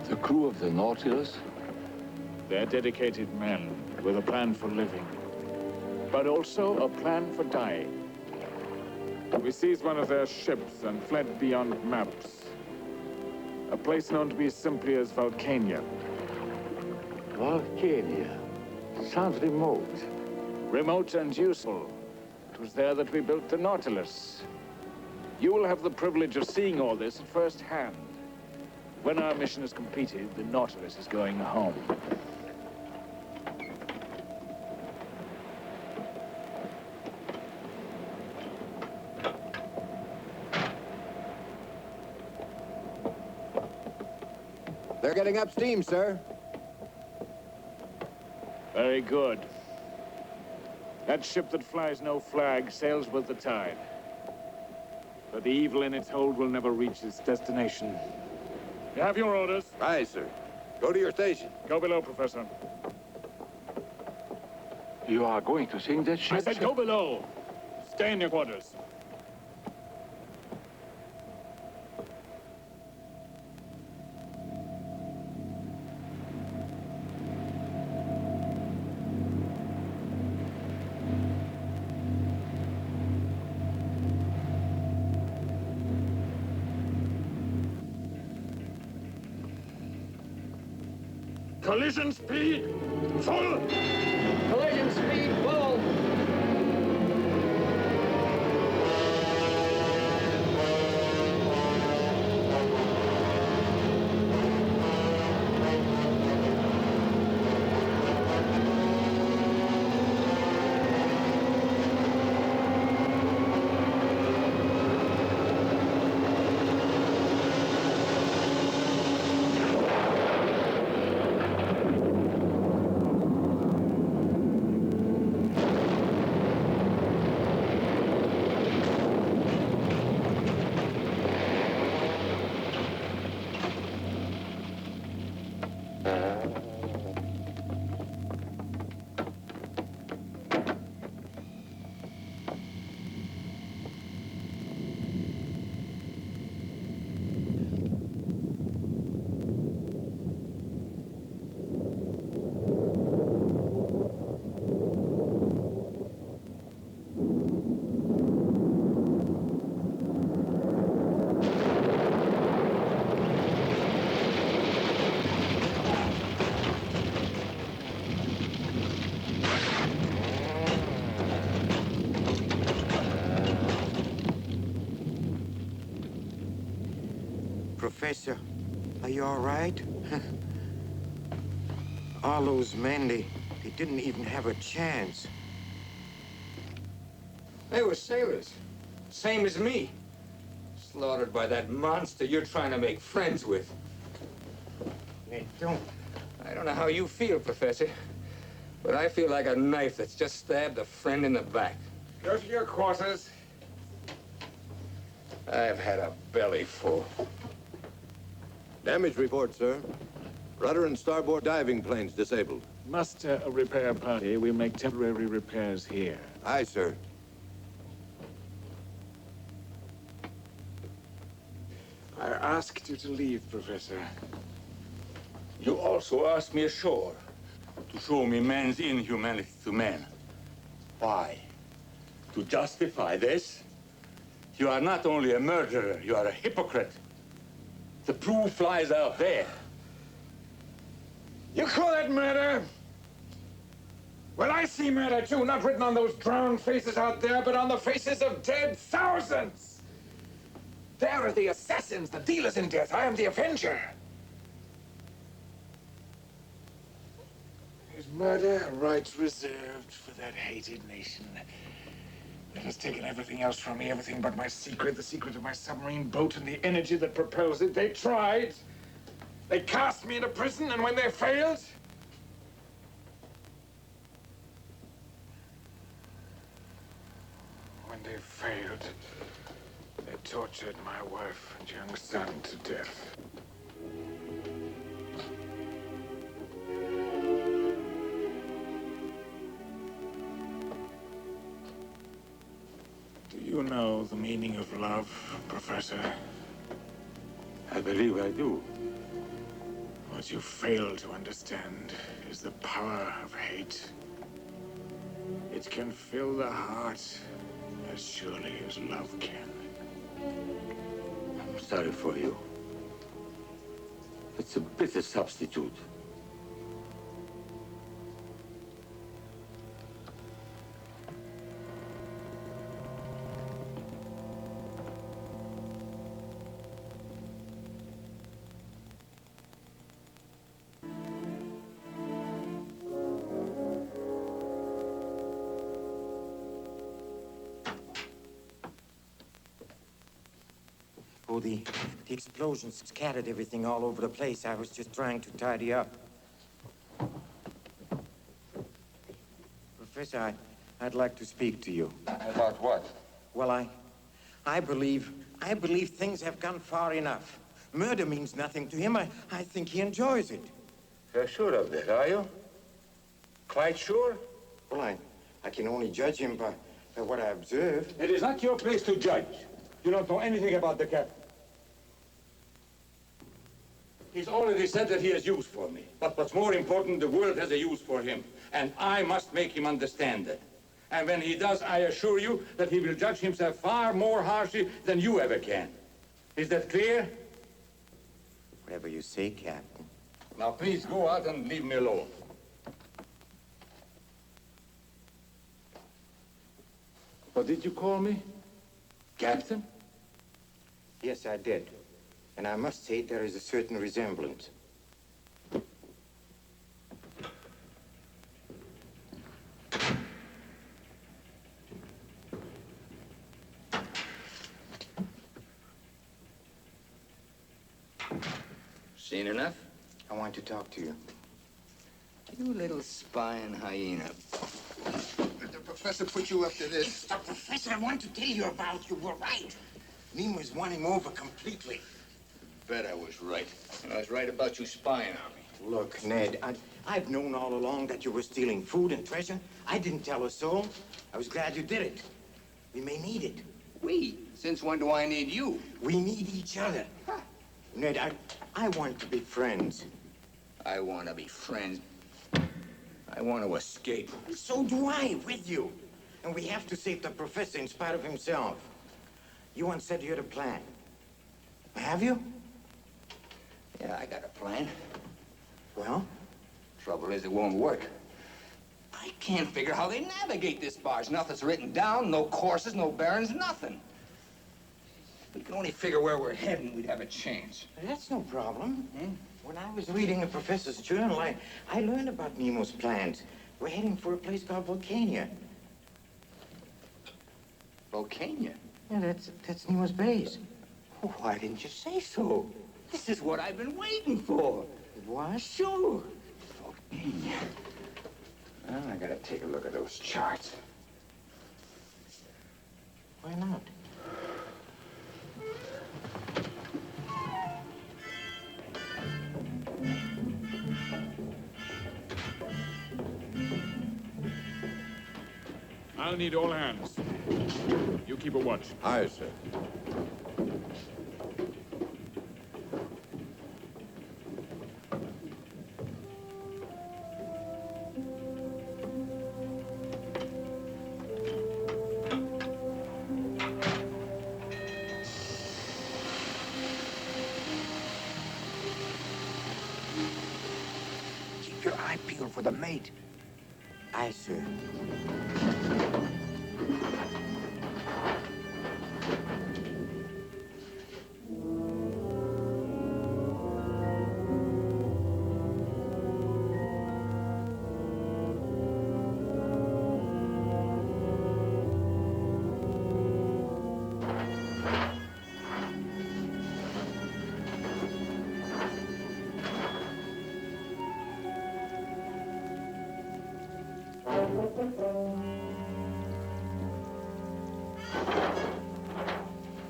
The crew of the Nautilus? They're dedicated men with a plan for living, but also a plan for dying. We seized one of their ships and fled beyond maps. A place known to be simply as Vulcania. Vulcania. Sounds remote. Remote and useful. It was there that we built the Nautilus. You will have the privilege of seeing all this at first hand. When our mission is completed, the Nautilus is going home. They're getting up steam, sir. Very good. That ship that flies no flag sails with the tide. But the evil in its hold will never reach its destination. You have your orders. Aye, sir. Go to your station. Go below, Professor. You are going to sink that ship? I said go below. Stay in your quarters. Collision speed, full. Collision speed, full. Professor, are you all right? All those men, they didn't even have a chance. They were sailors, same as me. Slaughtered by that monster you're trying to make friends with. They don't. I don't know how you feel, Professor, but I feel like a knife that's just stabbed a friend in the back. Go to your quarters. I've had a belly full. Damage report, sir. Rudder and starboard diving planes disabled. Muster a repair party. We make temporary repairs here. Aye, sir. I asked you to leave, Professor. You also asked me ashore to show me man's inhumanity to man. Why? To justify this? You are not only a murderer, you are a hypocrite. The proof lies out there. You call that murder? Well, I see murder, too, not written on those drowned faces out there, but on the faces of dead thousands. They are the assassins, the dealers in death. I am the avenger. Is murder a right reserved for that hated nation that has taken everything else from me, everything but my secret, the secret of my submarine boat and the energy that propels it? They tried. They cast me into prison, and when they failed, they tortured my wife and young son to death. Do you know the meaning of love, Professor? I believe I do. What you fail to understand is the power of hate. It can fill the heart as surely as love can. I'm sorry for you. It's a bitter substitute. Oh, the explosions scattered everything all over the place. I was just trying to tidy up. Professor, I'd like to speak to you. About what? Well, I believe things have gone far enough. Murder means nothing to him. I think he enjoys it. You're sure of that, are you? Quite sure? Well, I can only judge him by what I observe. It is not your place to judge. You don't know anything about the captain. He's already said that he has use for me. But what's more important, the world has a use for him. And I must make him understand that. And when he does, I assure you that he will judge himself far more harshly than you ever can. Is that clear? Whatever you say, Captain. Now, please go out and leave me alone. What did you call me? Captain? Yes, I did. And I must say there is a certain resemblance. Seen enough? I want to talk to you. You little spying hyena. The professor put you up to this. The professor, I want to tell you about. You were right. Nemo's won him over completely. Bet I was right. And I was right about you spying on me. Look, Ned, I've known all along that you were stealing food and treasure. I didn't tell a soul. I was glad you did it. We may need it. We? Since when do I need you? We need each other. Huh. Ned, I want to be friends. I want to be friends. I want to escape. So do I, with you. And we have to save the professor in spite of himself. You once said you had a plan. Have you? Yeah, I got a plan. Well? Trouble is, it won't work. I can't figure how they navigate this barge. Nothing's written down, no courses, no bearings, nothing. If we could only figure where we're heading, we'd have a chance. That's no problem. When I was reading the professor's journal, I learned about Nemo's plans. We're heading for a place called Volcania. Volcania? Yeah, that's Nemo's base. Oh, why didn't you say so? This is what I've been waiting for. What? Sure. Volcania. Well, I gotta take a look at those charts. Why not? I'll need all hands. You keep a watch. Aye, sir. Keep your eye peeled for the mate. Aye, sir.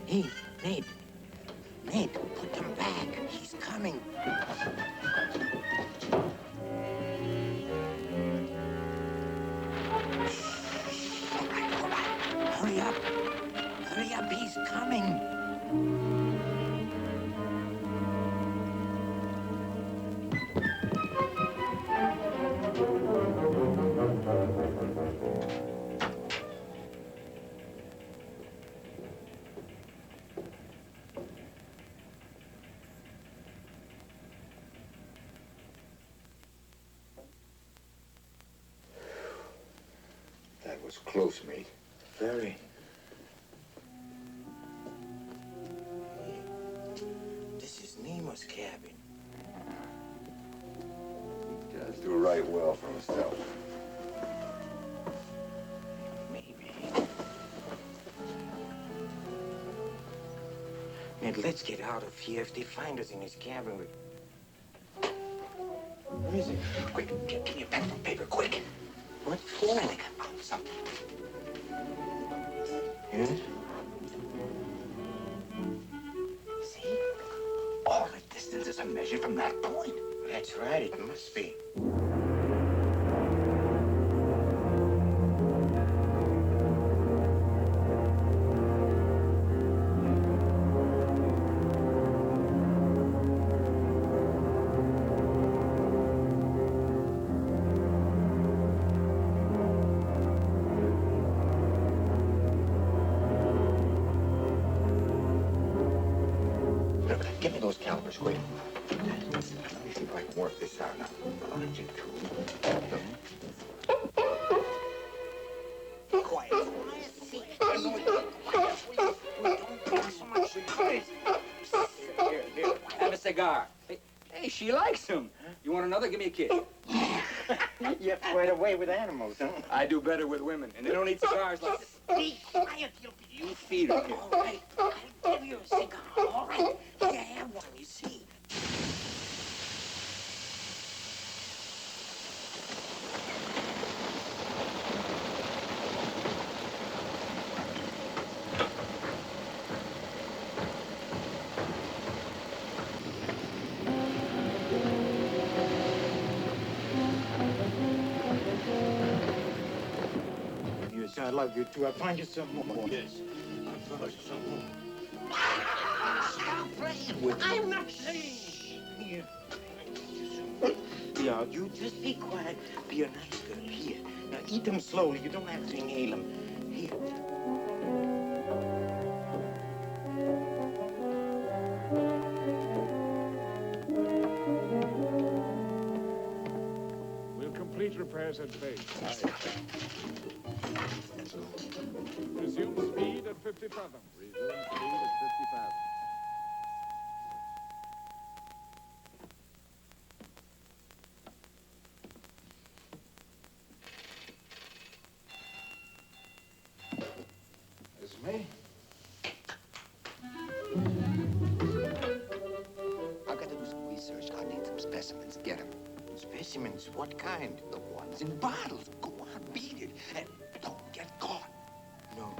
Hey, Nate. Nate, put them back. He's coming. All right. Hurry up. Hurry up, he's coming. That was close, mate. Very. This is Nemo's cabin. He does do right well for himself. Maybe. Ned, let's get out of here. If they find us in his cabin, where is it? Quick, give me a pen and paper, quick. What? I think I found something. Yes? See? All the distances are measured from that point. That's right, it must be. Give me those calipers, quick. Let me see if I can work this out now. Logic 2. Quiet. See, I know it. We don't talk so much. Here. Have a cigar. Hey, she likes him. You want another? Give me a kiss. You have quite a way with animals, huh? I do better with women, and they don't eat cigars like this. Be quiet, You feed her. All right, I'll give you a cigar, all right? Here, have one, you see. Yes, I love you too. I'll find you some more. Yes, I'll find you some more. Stop playing with me. I'm not saying. Here. Yeah, you just be quiet. Be a nice girl. Here. Now eat them slowly. You don't have to inhale them. Here. We'll complete repairs at base. Resume speed at 50 fathoms. Resume speed at 50 fathoms. It's me. I've got to do some research. I need some specimens. Get them. Specimens? What kind? The ones in bottles. Go on, beat it. And don't get caught. No.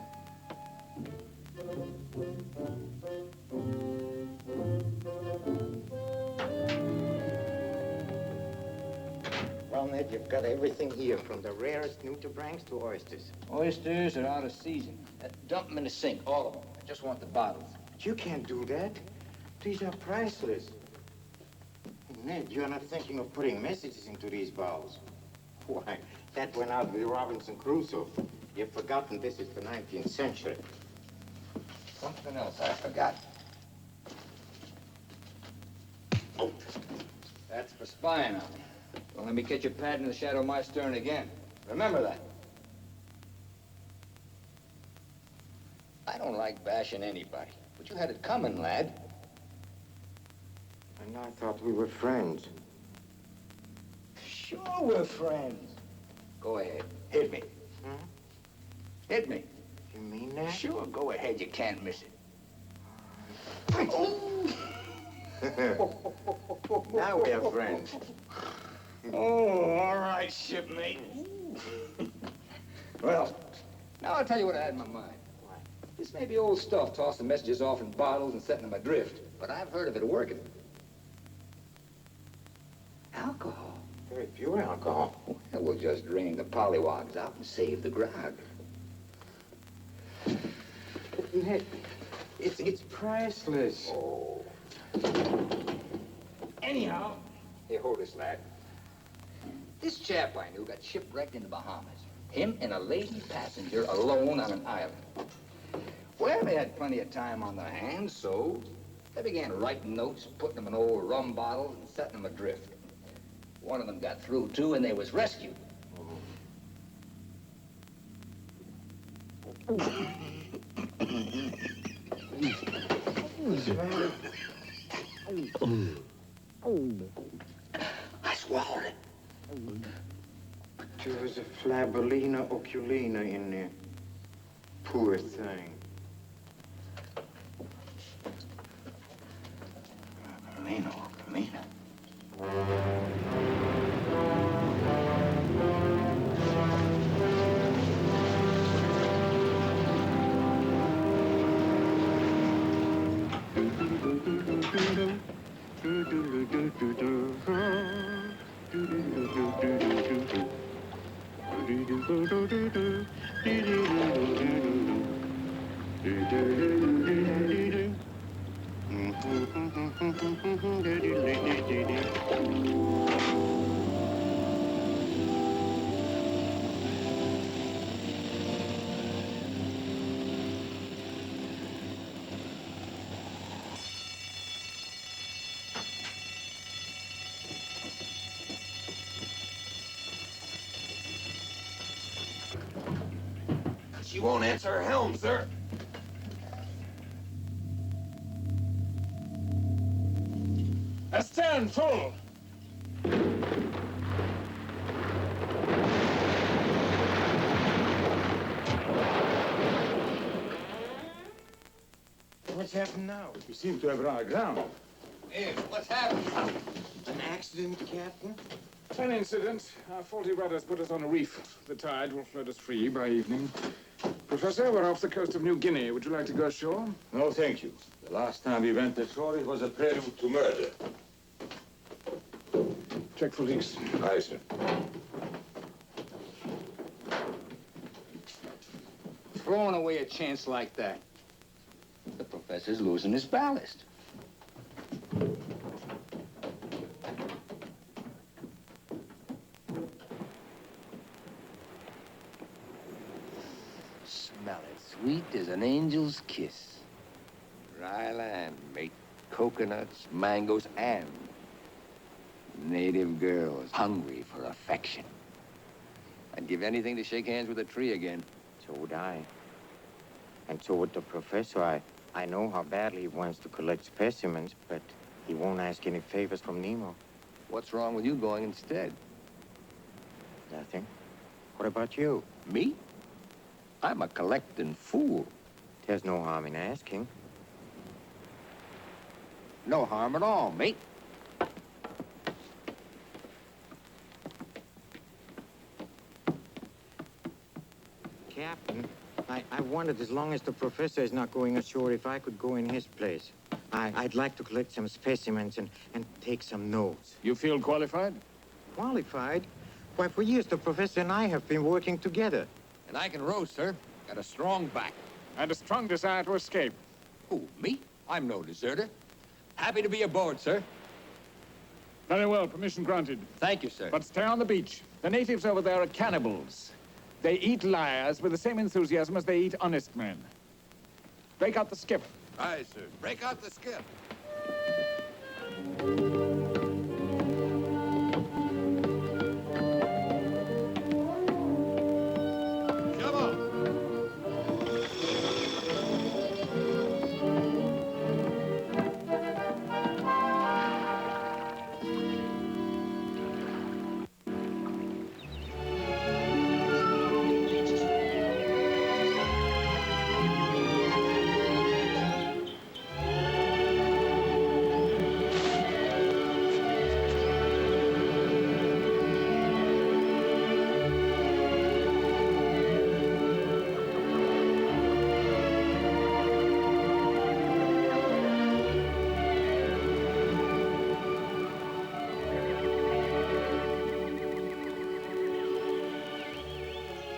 Well, Ned, you've got everything here, from the rarest nudibranchs to oysters. Oysters are out of season. Dump them in the sink, all of them. I just want the bottles. But you can't do that. These are priceless. Ned, you're not thinking of putting messages into these bottles. Why, that went out with Robinson Crusoe. You've forgotten this is the 19th century. Something else I forgot. Oh, that's for spying on me. Don't let me catch you padding in the shadow of my stern again. Remember that. I don't like bashing anybody, but you had it coming, lad. And I thought we were friends. Sure we're friends. Go ahead. Hit me. Huh? Hit me. You mean that? Sure, go ahead. You can't miss it. Now we're friends. Oh, all right, shipmate. Well, now I'll tell you what I had in my mind. This may be old stuff, tossing messages off in bottles and setting them adrift, but I've heard of it working. Alcohol. Very pure alcohol. Well, we'll just drain the pollywogs out and save the grog. Ned, it's priceless. Oh. Anyhow, here, hold this, lad. This chap I knew got shipwrecked in the Bahamas. Him and a lady passenger alone on an island. Well, they had plenty of time on their hands, so they began writing notes, putting them in old rum bottles, and setting them adrift. One of them got through, too, and they was rescued. I swallowed it. There was a Flabellina oculina in there. Poor thing. Flabellina. She won't answer her helm, sir. Astern, full! What's happened now? We seem to have run aground. Hey, what's happening? An accident, Captain? An incident. Our faulty rudders put us on a reef. The tide will float us free by evening. Professor, we're off the coast of New Guinea. Would you like to go ashore? No, thank you. The last time we went ashore, it was a prelude to murder. Check for leaks. Aye, sir. Throwing away a chance like that. The professor's losing his ballast. Smell it. Sweet as an angel's kiss. Dry land, mate. Coconuts, mangoes, and native girls hungry for affection. I'd give anything to shake hands with a tree again. So would I. And so would the professor. I know how badly he wants to collect specimens, but he won't ask any favors from Nemo. What's wrong with you going instead? Nothing. What about you? Me? I'm a collecting fool. There's no harm in asking. No harm at all, mate. Captain, I wondered, as long as the professor is not going ashore, if I could go in his place. I'd like to collect some specimens and take some notes. You feel qualified? Qualified? Why, for years, the professor and I have been working together. And I can row, sir. Got a strong back. And a strong desire to escape. Who, me? I'm no deserter. Happy to be aboard, sir. Very well, permission granted. Thank you, sir. But stay on the beach. The natives over there are cannibals. They eat liars with the same enthusiasm as they eat honest men. Break out the skiff. Aye, sir. Break out the skiff. Come on.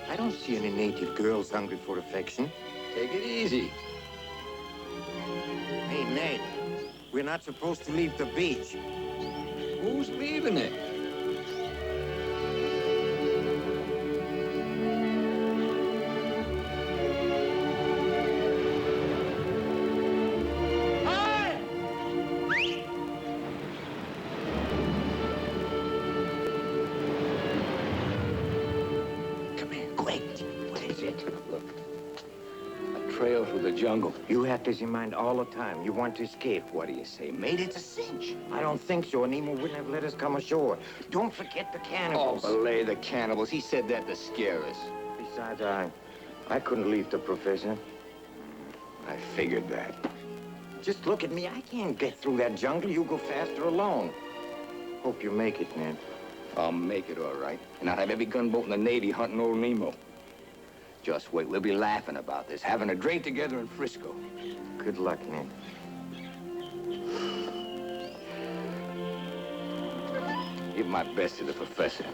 I don't see any native girls hungry for affection. Take it easy. Hey, Ned, we're not supposed to leave the beach. Who's leaving it? Come here, quick. What is it? Look. A trail through the jungle. You have this in mind all the time. You want to escape. What do you say, mate? It's a cinch. I don't think so. Nemo wouldn't have let us come ashore. Don't forget the cannibals. Oh, belay the cannibals. He said that to scare us. Besides, I couldn't leave the professor. I figured that. Just look at me. I can't get through that jungle. You go faster alone. Hope you make it, Ned. I'll make it all right. And I'll have every gunboat in the Navy hunting old Nemo. Just wait. We'll be laughing about this, having a drink together in Frisco. Good luck, Ned. Give my best to the professor.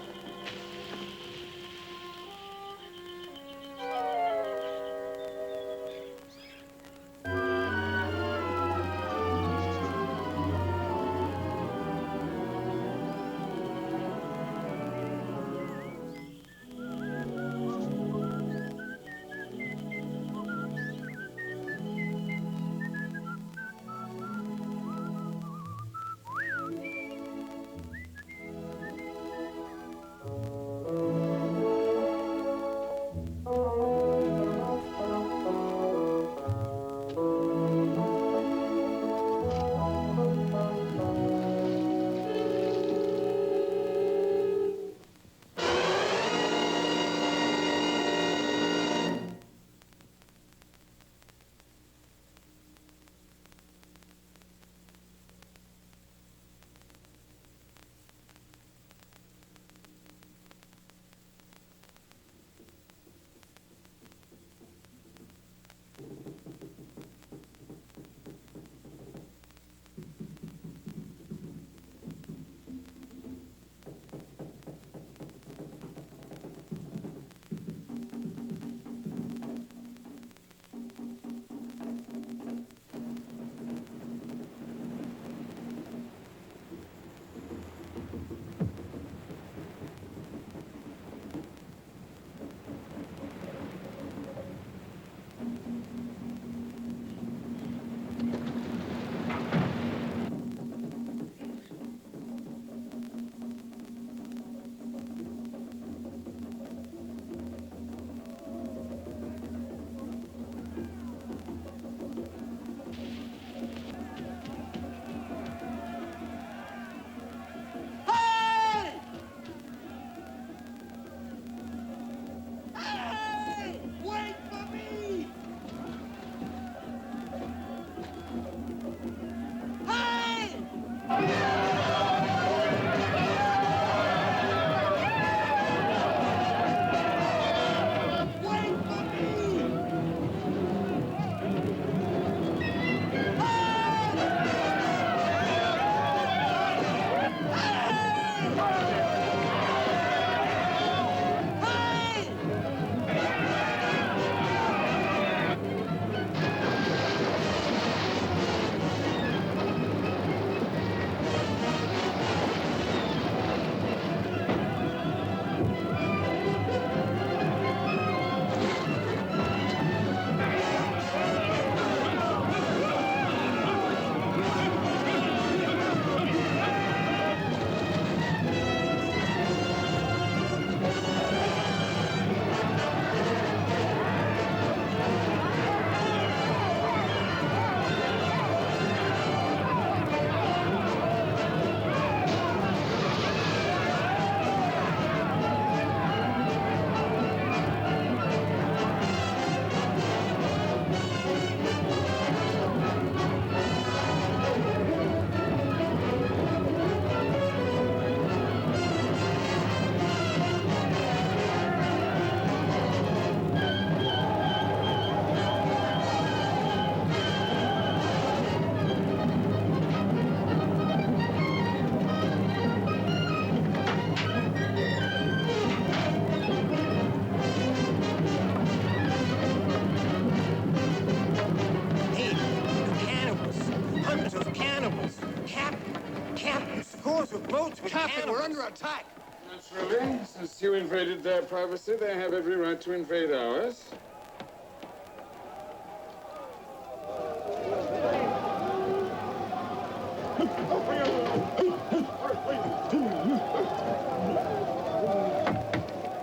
Captain, we're under attack. Naturally, since you invaded their privacy, they have every right to invade ours.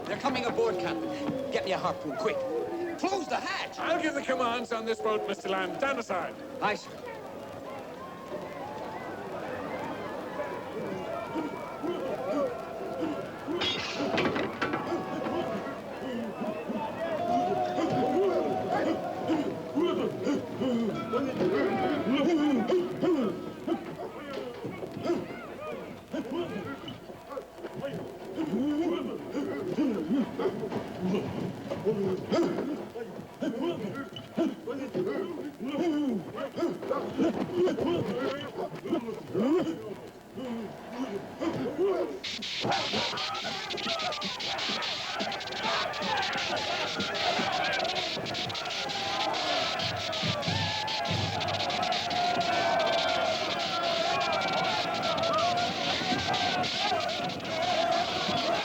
They're coming aboard, Captain. Get me a harpoon, quick. Close the hatch. I'll give the commands on this boat, Mr. Land. Stand aside. Aye, sir.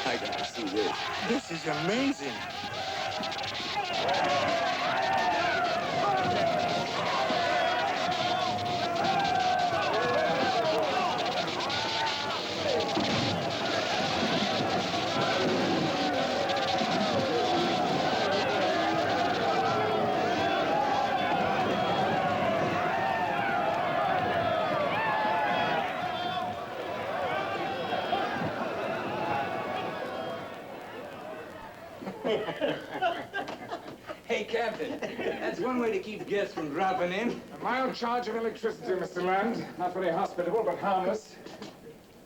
I gotta see this. This is amazing. Hey, Captain, that's one way to keep guests from dropping in. A mild charge of electricity, Mr. Land. Not very hospitable, but harmless.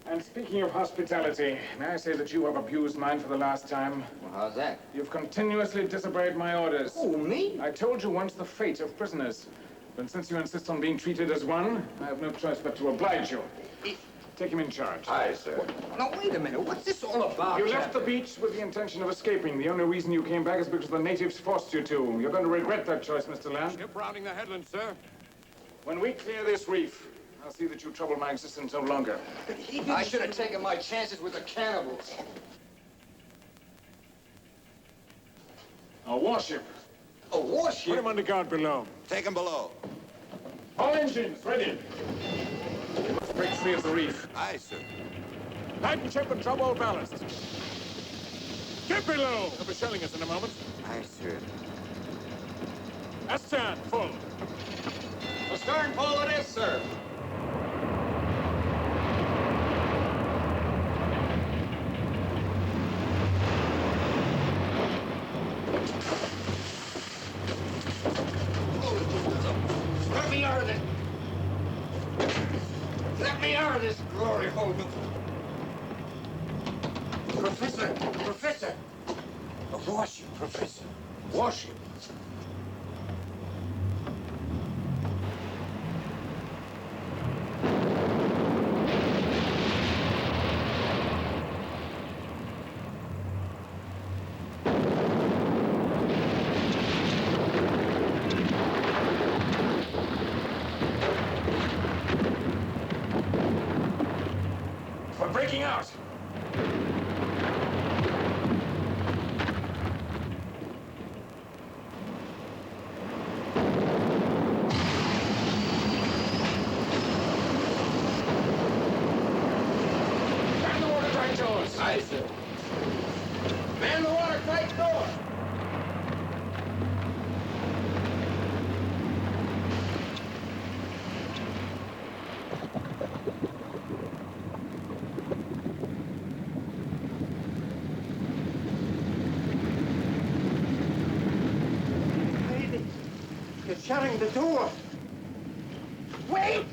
And speaking of hospitality, may I say that you have abused mine for the last time? Well, how's that? You've continuously disobeyed my orders. Oh, me? I told you once the fate of prisoners. But since you insist on being treated as one, I have no choice but to oblige you. Take him in charge. Aye, sir. Now, wait a minute. What's this all about, You left the Captain? beach with the intention of escaping. The only reason you came back is because the natives forced you to. You're going to regret that choice, Mr. Land. Ship rounding the headland, sir. When we clear this reef, I'll see that you trouble my existence no longer. I should have taken my chances with the cannibals. A warship. A warship? Put him under guard below. Take him below. All engines, ready. We must break free of the reef. Aye, sir. Lighten ship and drop all ballast. Get below. They'll be shelling us in a moment. Aye, sir. Astern, full. Astern full it is, sir. Let me out of this. Let me out of this glory hole. Professor. A warship, Professor. Warship. We're breaking out. Man the watertight doors. Aye, sir. Man the watertight door. You're shutting the door. Wait!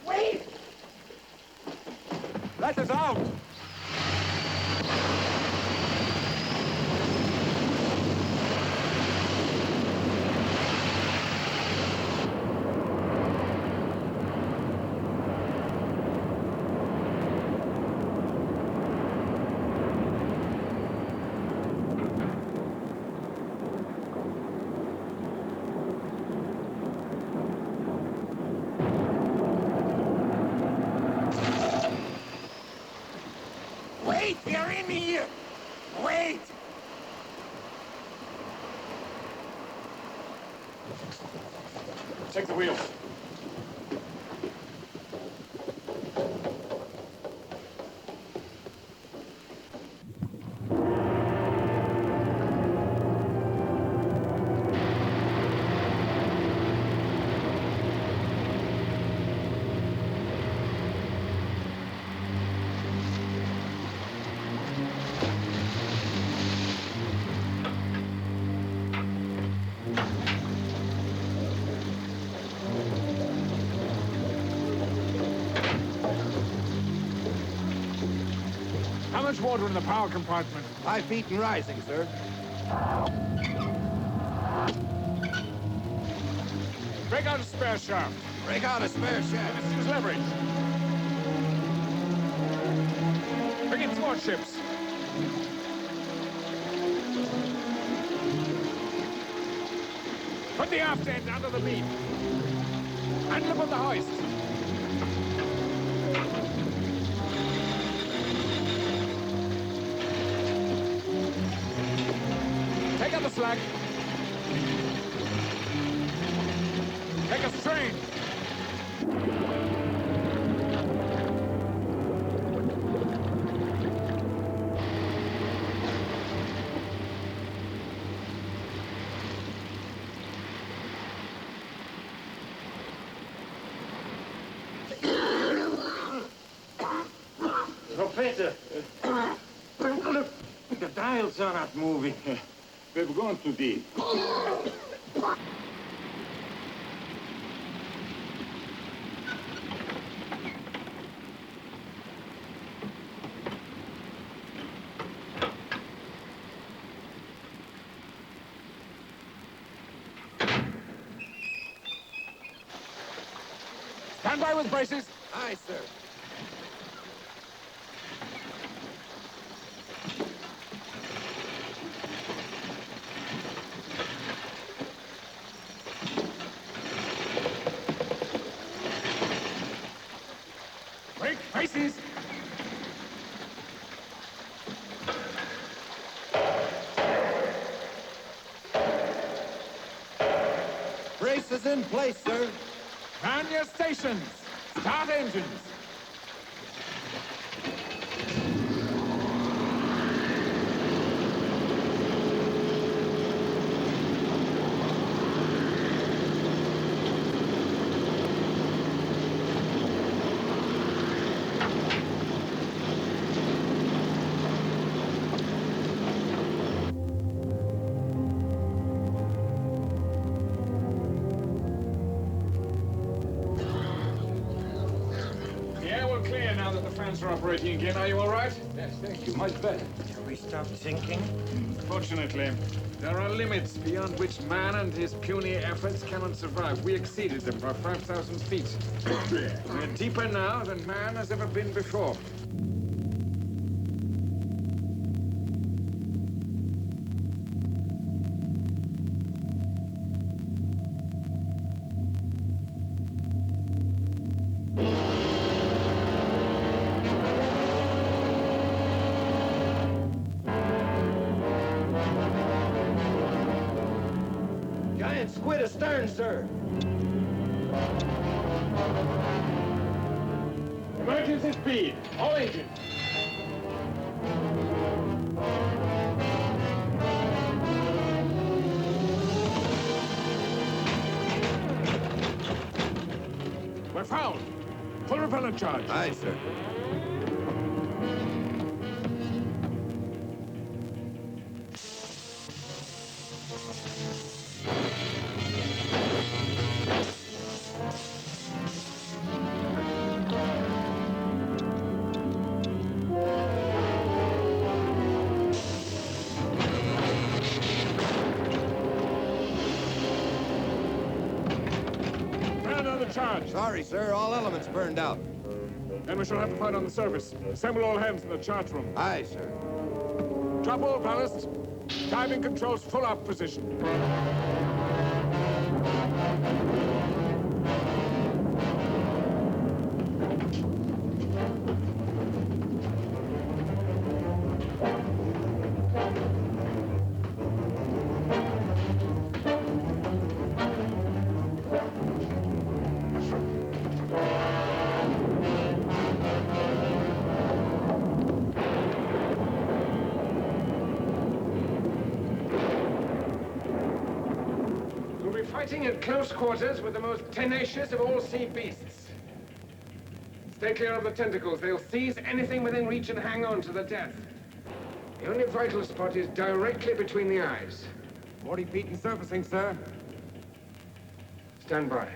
Wait! Let us out. You're in here! Wait! Take the wheel. How much water in the power compartment? 5 feet and rising, sir. Break out a spare shaft. Break out a spare shaft. Let's use leverage. Bring in thwart ships. Put the aft end under the beam. And look on the hoist. Take out the flag. Take a strain. Professor, look, the dials are not moving. We've gone too deep. Stand by with braces. Aye, sir. Break braces. Braces in place, sir. Man your stations. Start engines. The air will clear now that the fans are operating again. Are you all right? Yes, thank you. Much better. Shall we stop sinking? Fortunately, there are limits beyond which man and his puny efforts cannot survive. We exceeded them by 5,000 feet. We're deeper now than man has ever been before. Giant squid astern, sir. Emergency speed. All engines. We're fouled. Full repellent charge. Aye, sir. Turn on the charge. Sorry, sir. All elements burned out. Then we shall have to fight on the surface. Assemble all hands in the chart room. Aye, sir. Drop all ballast. Diving controls full up position. fighting at close quarters with the most tenacious of all sea beasts. Stay clear of the tentacles. They'll seize anything within reach and hang on to the death. The only vital spot is directly between the eyes. 40 feet and surfacing, sir. Stand by.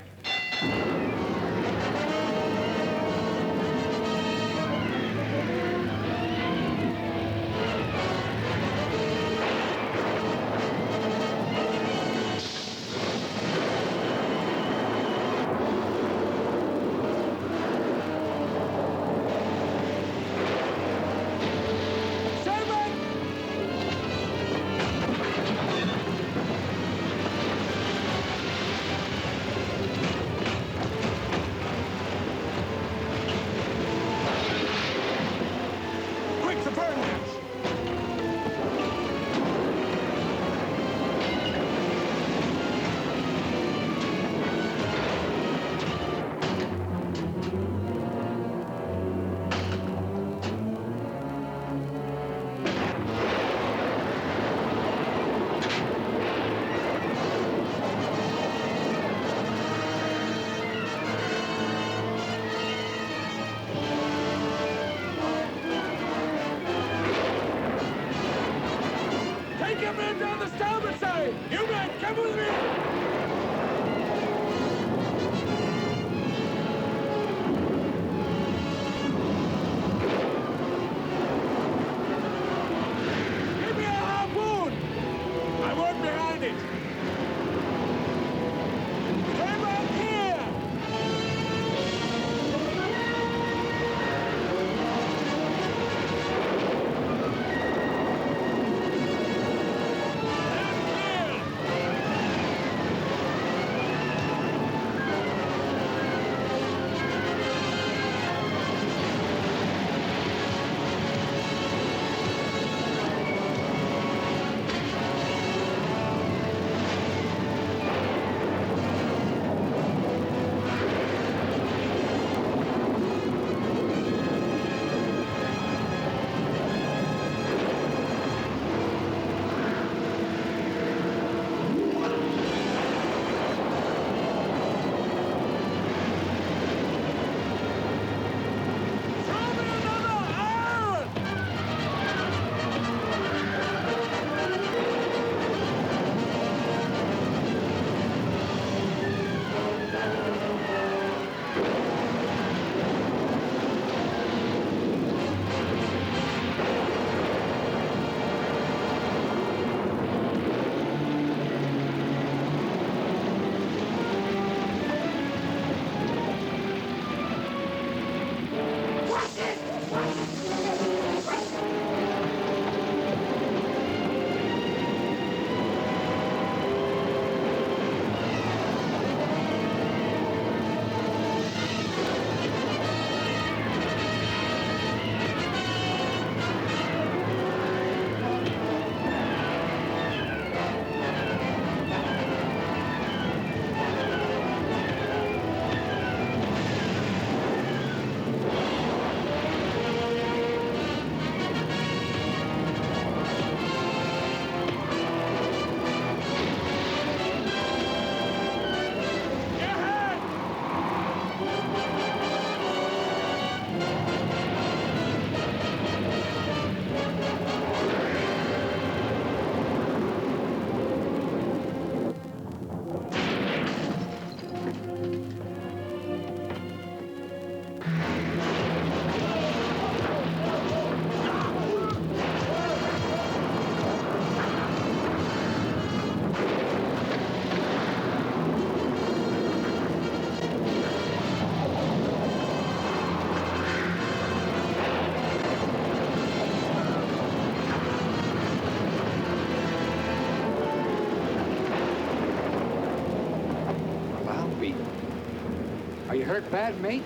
Are you hurt bad, mate?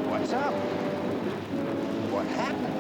What's up? What happened?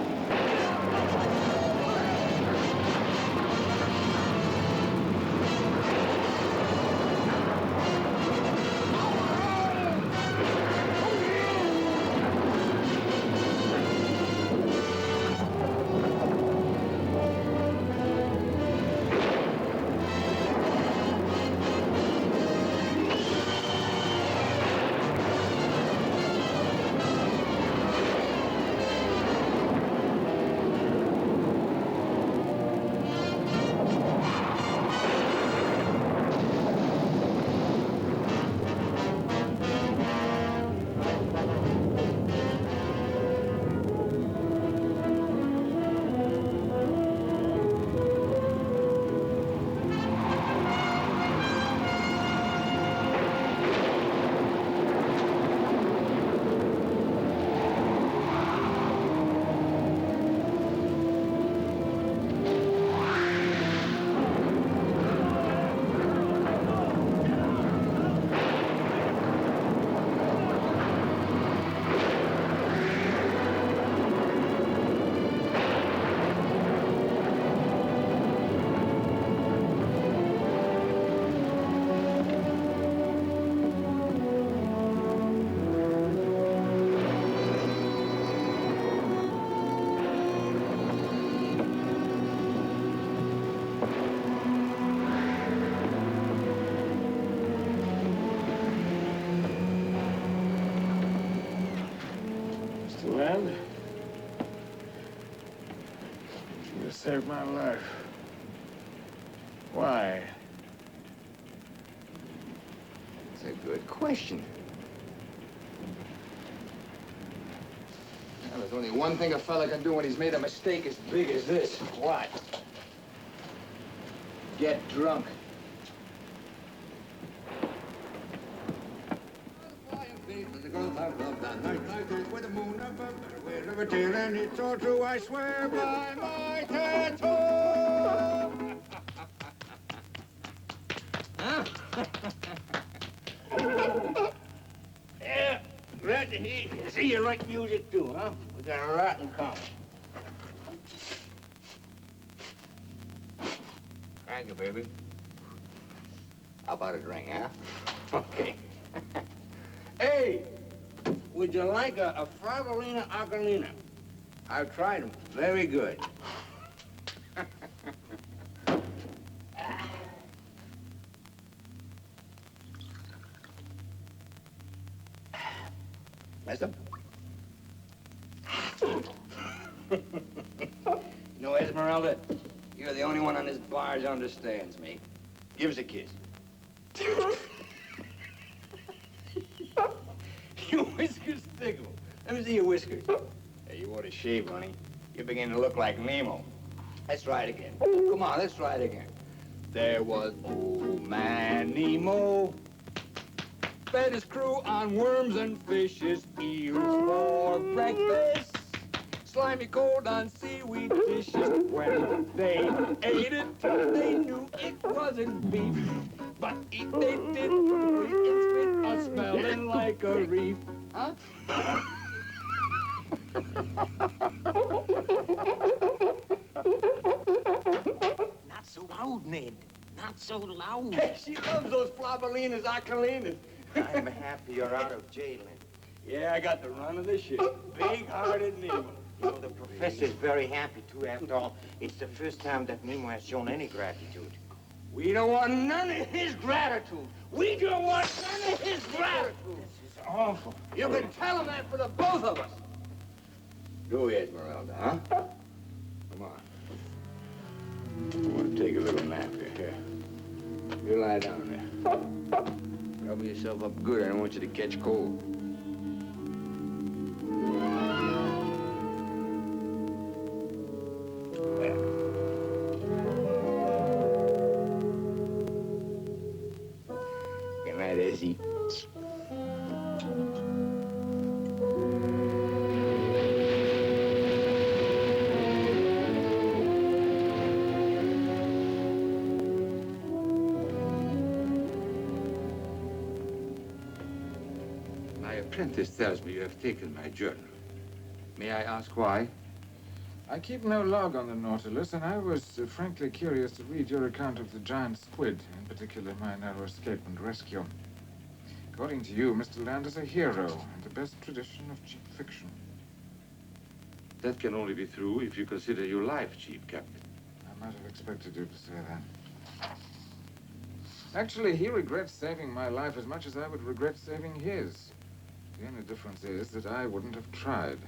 Land. You saved my life. Why? That's a good question. Well, there's only one thing a fella can do when he's made a mistake as big as this. What? Get drunk. The girls I've loved on night nights with the moon above, wherever till, and it's all true, I swear by my tattoo. Huh? Yeah, glad to see you like music too, huh? We got a lot in common. Thank you, baby. How about a drink, huh? Okay. Hey, would you like a Fravolina Aguilina? I've tried them. Very good. Listen. No, Esmeralda, you're the only one on this barge understands me. Give us a kiss. Your whiskers tickle. Let me see your whiskers. Hey, you ought to shave, honey. You're beginning to look like Nemo. Let's try it again. Come on, let's try it again. There was old man Nemo. Fed his crew on worms and fishes, eels for breakfast. Slimy cold on seaweed dishes. When they ate it, they knew it wasn't beef. But if they did, it's been a smelling like a reef. Huh? Not so loud, Ned. Not so loud. Hey, she loves those Flavelinas Acalinas. I'm happy you're out of jail, Ned. Yeah, I got the run of the ship. Big-hearted Nemo. You know, the professor's very happy, too. After all, it's the first time that Nemo has shown any gratitude. We don't want none of his gratitude. We don't want none of his gratitude. This is awful. You can tell him that for the both of us. Go, Esmeralda, huh? Come on. I want to take a little nap here. Here. You lie down there. Rub yourself up good. I don't want you to catch cold. Good night, Essie. My apprentice tells me you have taken my journal. May I ask why? I keep no log on the Nautilus, and I was frankly curious to read your account of the giant squid, in particular my narrow escape and rescue. According to you, Mr. Land is a hero, and the best tradition of cheap fiction. That can only be true if you consider your life cheap, Captain. I might have expected you to say that. Actually, he regrets saving my life as much as I would regret saving his. The only difference is that I wouldn't have tried.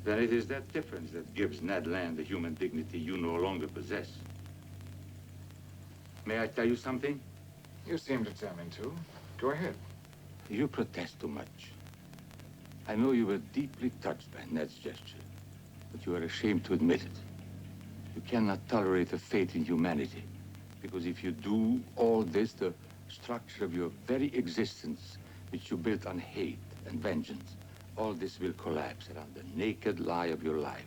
Then it is that difference that gives Ned Land the human dignity you no longer possess. May I tell you something? You seem determined to. Go ahead. You protest too much. I know you were deeply touched by Ned's gesture, but you are ashamed to admit it. You cannot tolerate a fate in humanity, because if you do all this, the structure of your very existence, which you built on hate and vengeance, all this will collapse around the naked lie of your life.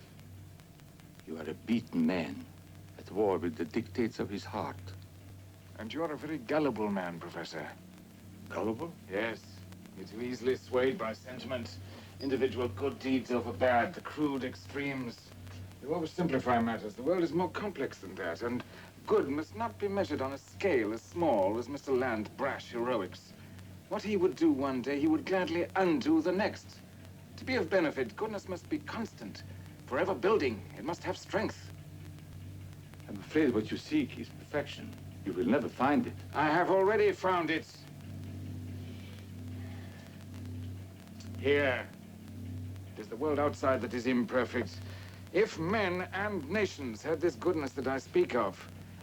You are a beaten man, at war with the dictates of his heart. And you're a very gullible man, Professor. Gullible? Yes. You're too easily swayed by sentiment. Individual good deeds over bad, the crude extremes. You oversimplify matters. The world is more complex than that, and good must not be measured on a scale as small as Mr. Land's brash heroics. What he would do one day, he would gladly undo the next. To be of benefit, goodness must be constant, forever building. It must have strength. I'm afraid what you seek is perfection. You will never find it. I have already found it. Here. It is the world outside that is imperfect. If men and nations had this goodness that I speak of,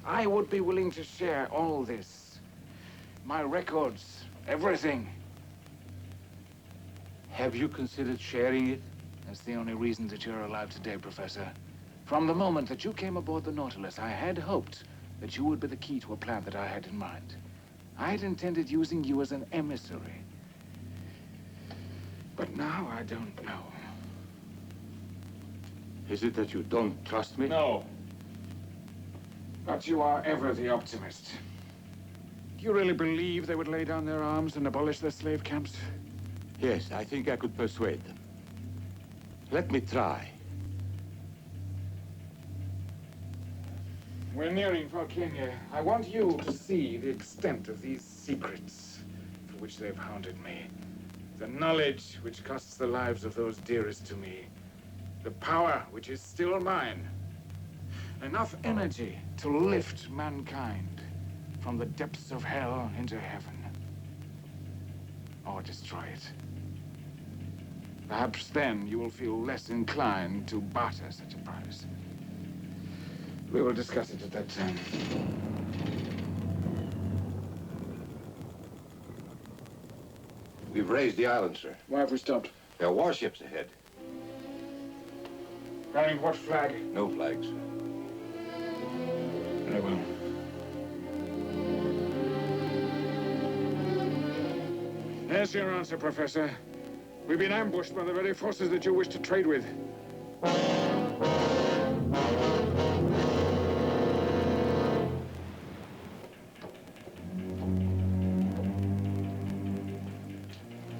I would be willing to share all this. My records, everything. Have you considered sharing it? That's the only reason that you're alive today, Professor. From the moment that you came aboard the Nautilus, I had hoped that you would be the key to a plan that I had in mind. I had intended using you as an emissary. But now I don't know. Is it that you don't trust me? No. But you are ever the optimist. Do you really believe they would lay down their arms and abolish their slave camps? Yes, I think I could persuade them. Let me try. We're nearing Volcania. I want you to see the extent of these secrets for which they've hounded me. The knowledge which costs the lives of those dearest to me. The power which is still mine. Enough energy to lift mankind from the depths of hell into heaven. Or destroy it. Perhaps then you will feel less inclined to barter such a price. We will discuss it at that time. We've raised the island, sir. Why have we stopped? There are warships ahead. Carrying what flag? No flags. Very well. There's your answer, Professor. We've been ambushed by the very forces that you wish to trade with.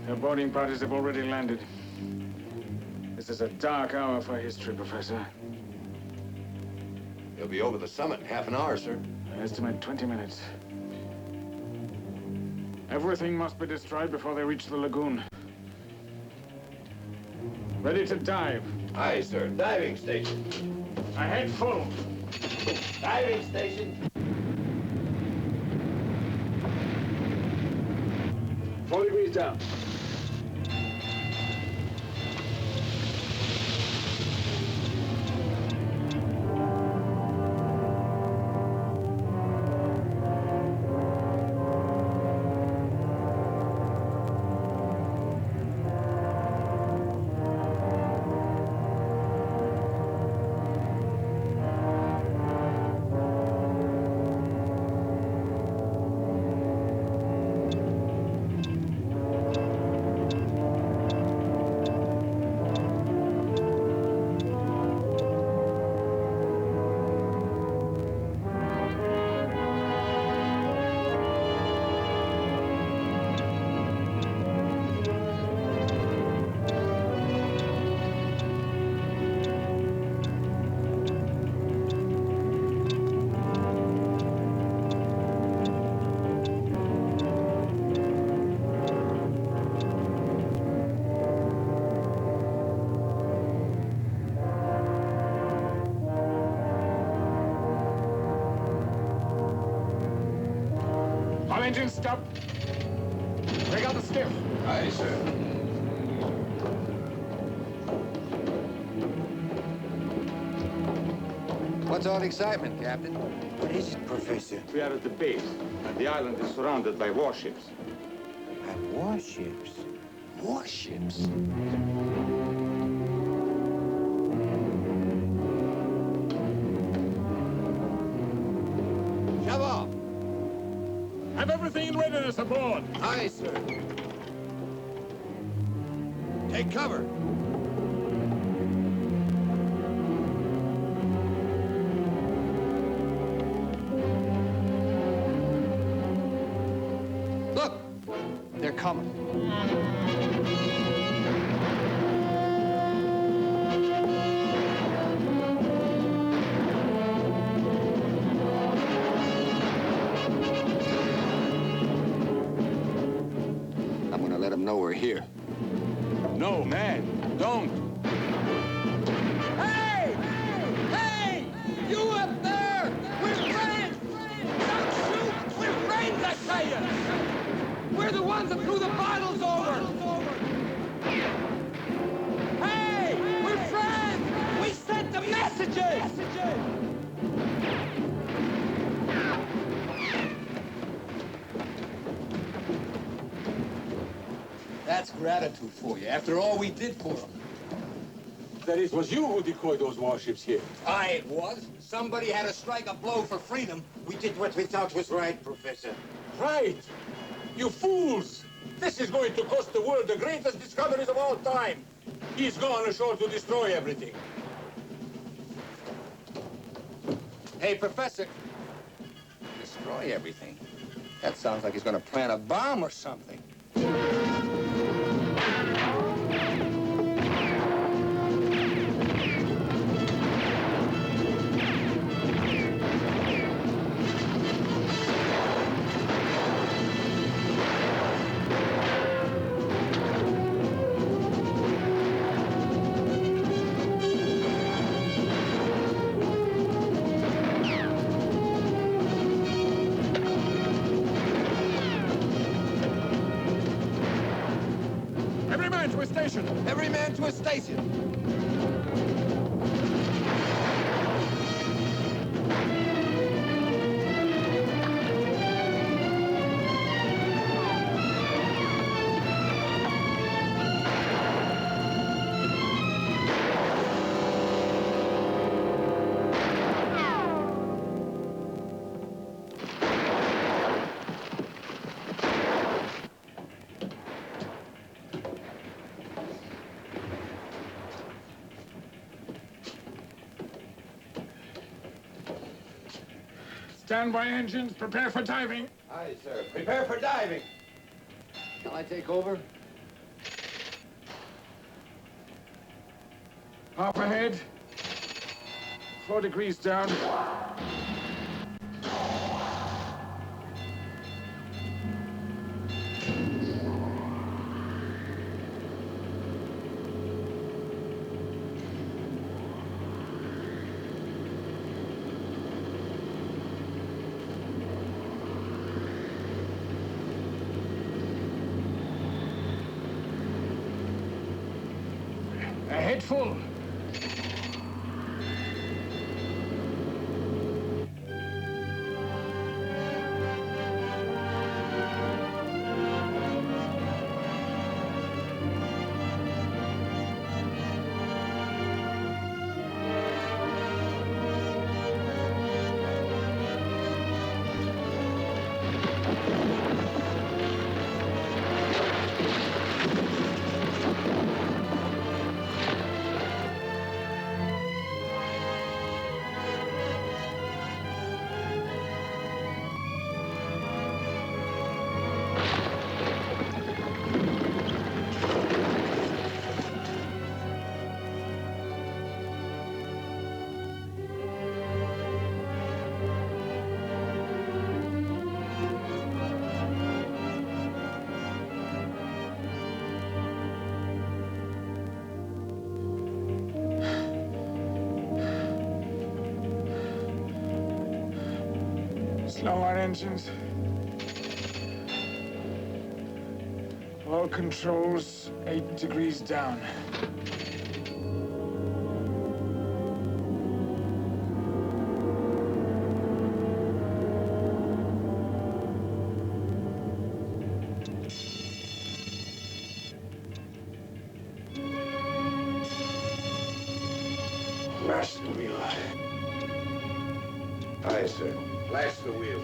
Their boarding parties have already landed. This is a dark hour for history, Professor. They'll be over the summit in half an hour, sir. I estimate 20 minutes. Everything must be destroyed before they reach the lagoon. Ready to dive. Aye, sir. Diving station. Ahead full. Diving station. 4 degrees down. All engines stop. Break out the skiff. Aye, sir. What's all the excitement, Captain? What is it, Professor? We are at the base, and the island is surrounded by warships. By warships? Warships? Shove off. Have everything in readiness aboard. Aye, sir. Take cover. Look, they're coming. I'm gonna let them know we're here. No, man, don't. Hey! Hey! You up there! We're friends! Don't shoot! We're friends, I tell you! We're the ones that threw the bottles over! Hey! gratitude for you, after all we did for them. That it was you who decoyed those warships here. It was. Somebody had to strike a blow for freedom. We did what we thought was right, Professor. Right! You fools! This is going to cost the world the greatest discoveries of all time. He's gone ashore to destroy everything. Hey, Professor. Destroy everything? That sounds like he's gonna plant a bomb or something. Every man to his station! Every man to his station! Stand by engines, prepare for diving. Aye, sir. Prepare for diving. Shall I take over? Half ahead. 4 degrees down. Ahead full. Slow our engines. All controls 8 degrees down. Lash the wheel. Aye, sir. Lash the wheel.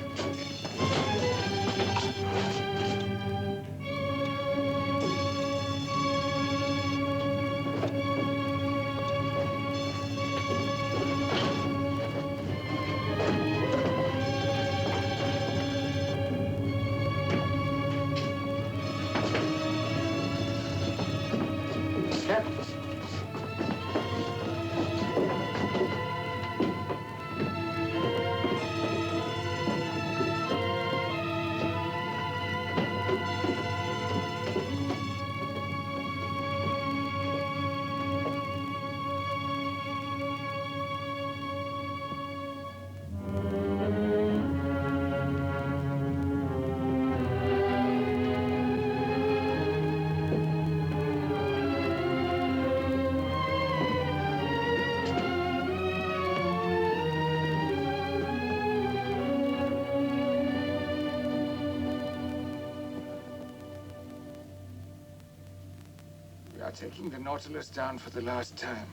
are taking the Nautilus down for the last time.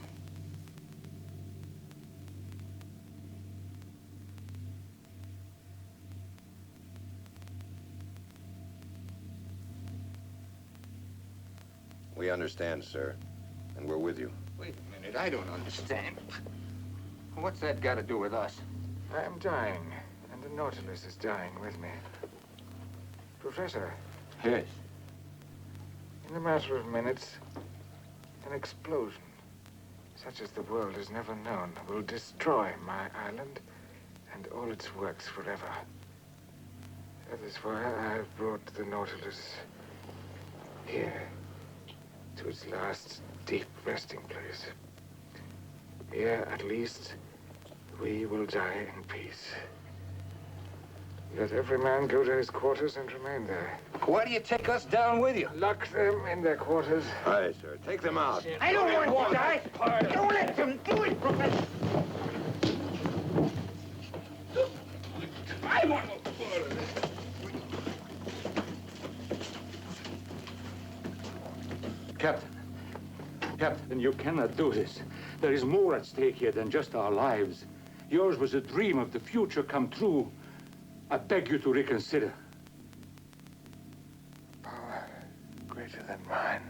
We understand, sir, and we're with you. Wait a minute, I don't understand. What's that got to do with us? I'm dying, and the Nautilus is dying with me. Professor. Yes. In a matter of minutes, an explosion, such as the world has never known, will destroy my island and all its works forever. That is why I have brought the Nautilus here, to its last deep resting place. Here, at least, we will die in peace. Let every man go to his quarters and remain there. Why do you take us down with you? Lock them in their quarters. Aye, sir. Take them out. I don't want to die. Don't let them do it, Professor. I want no part of this. Captain, you cannot do this. There is more at stake here than just our lives. Yours was a dream of the future come true. I beg you to reconsider. Power greater than mine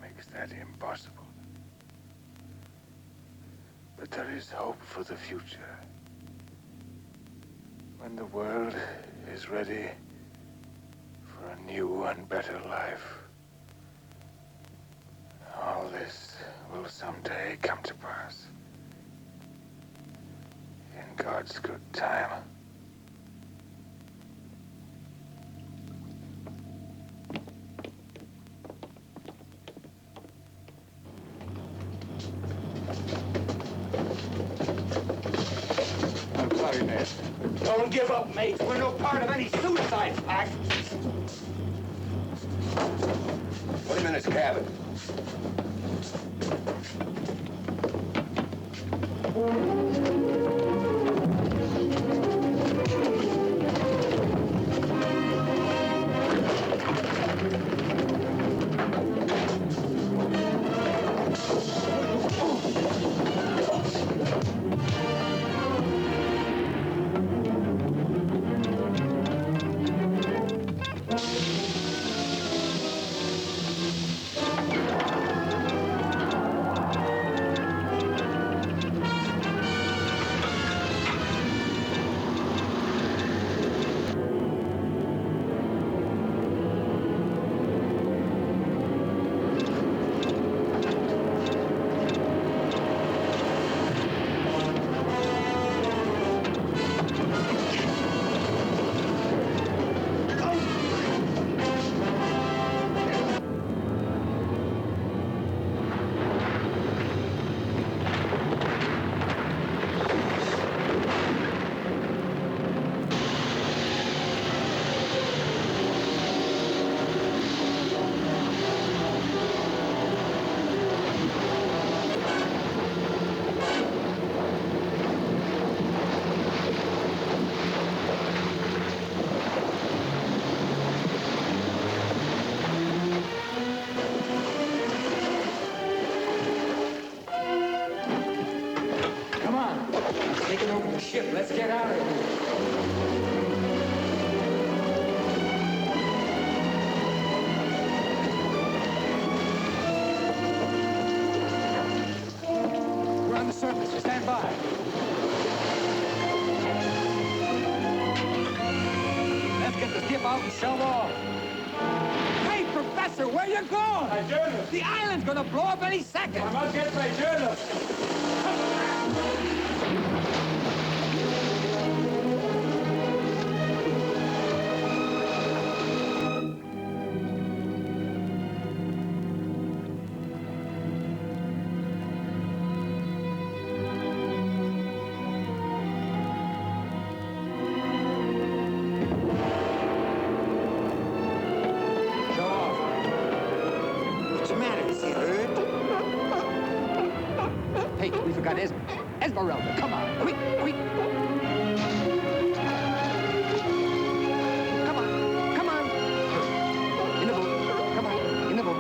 makes that impossible. But there is hope for the future. When the world is ready for a new and better life, all this will someday come to pass. In God's good time. I'm sorry, Ned. Don't give up, mate. We're no part of any suicide pact. Put him in his cabin. Taking over the ship. Let's get out of here. We're on the surface. Stand by. Let's get the ship out and shove off. Hey, Professor, where you going? My journal. The island's gonna blow up any second. I must get my journal. Hey, we forgot Esmeralda. Come on, quick, quick. Come on, come on. In the boat. Come on, in the boat.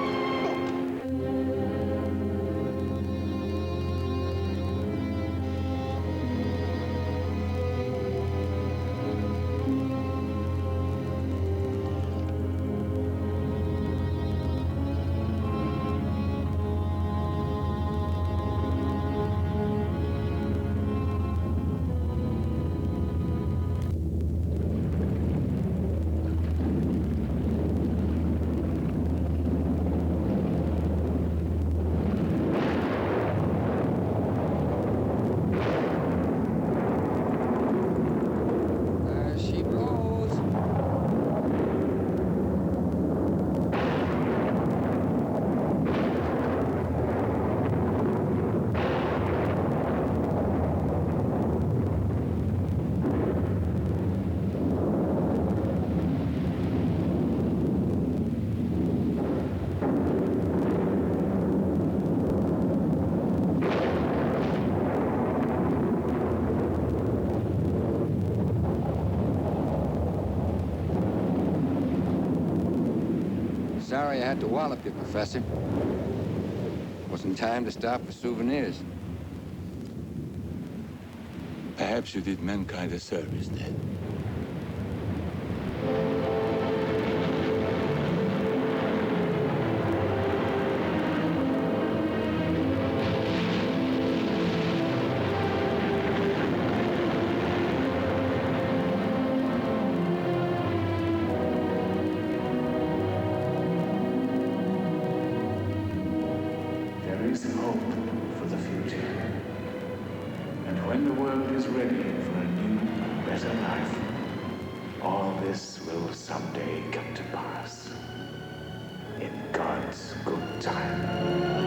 had to wallop you, Professor. Wasn't time to stop for souvenirs. Perhaps you did mankind a service then. There is hope for the future. And when the world is ready for a new, better life, all this will someday come to pass. In God's good time.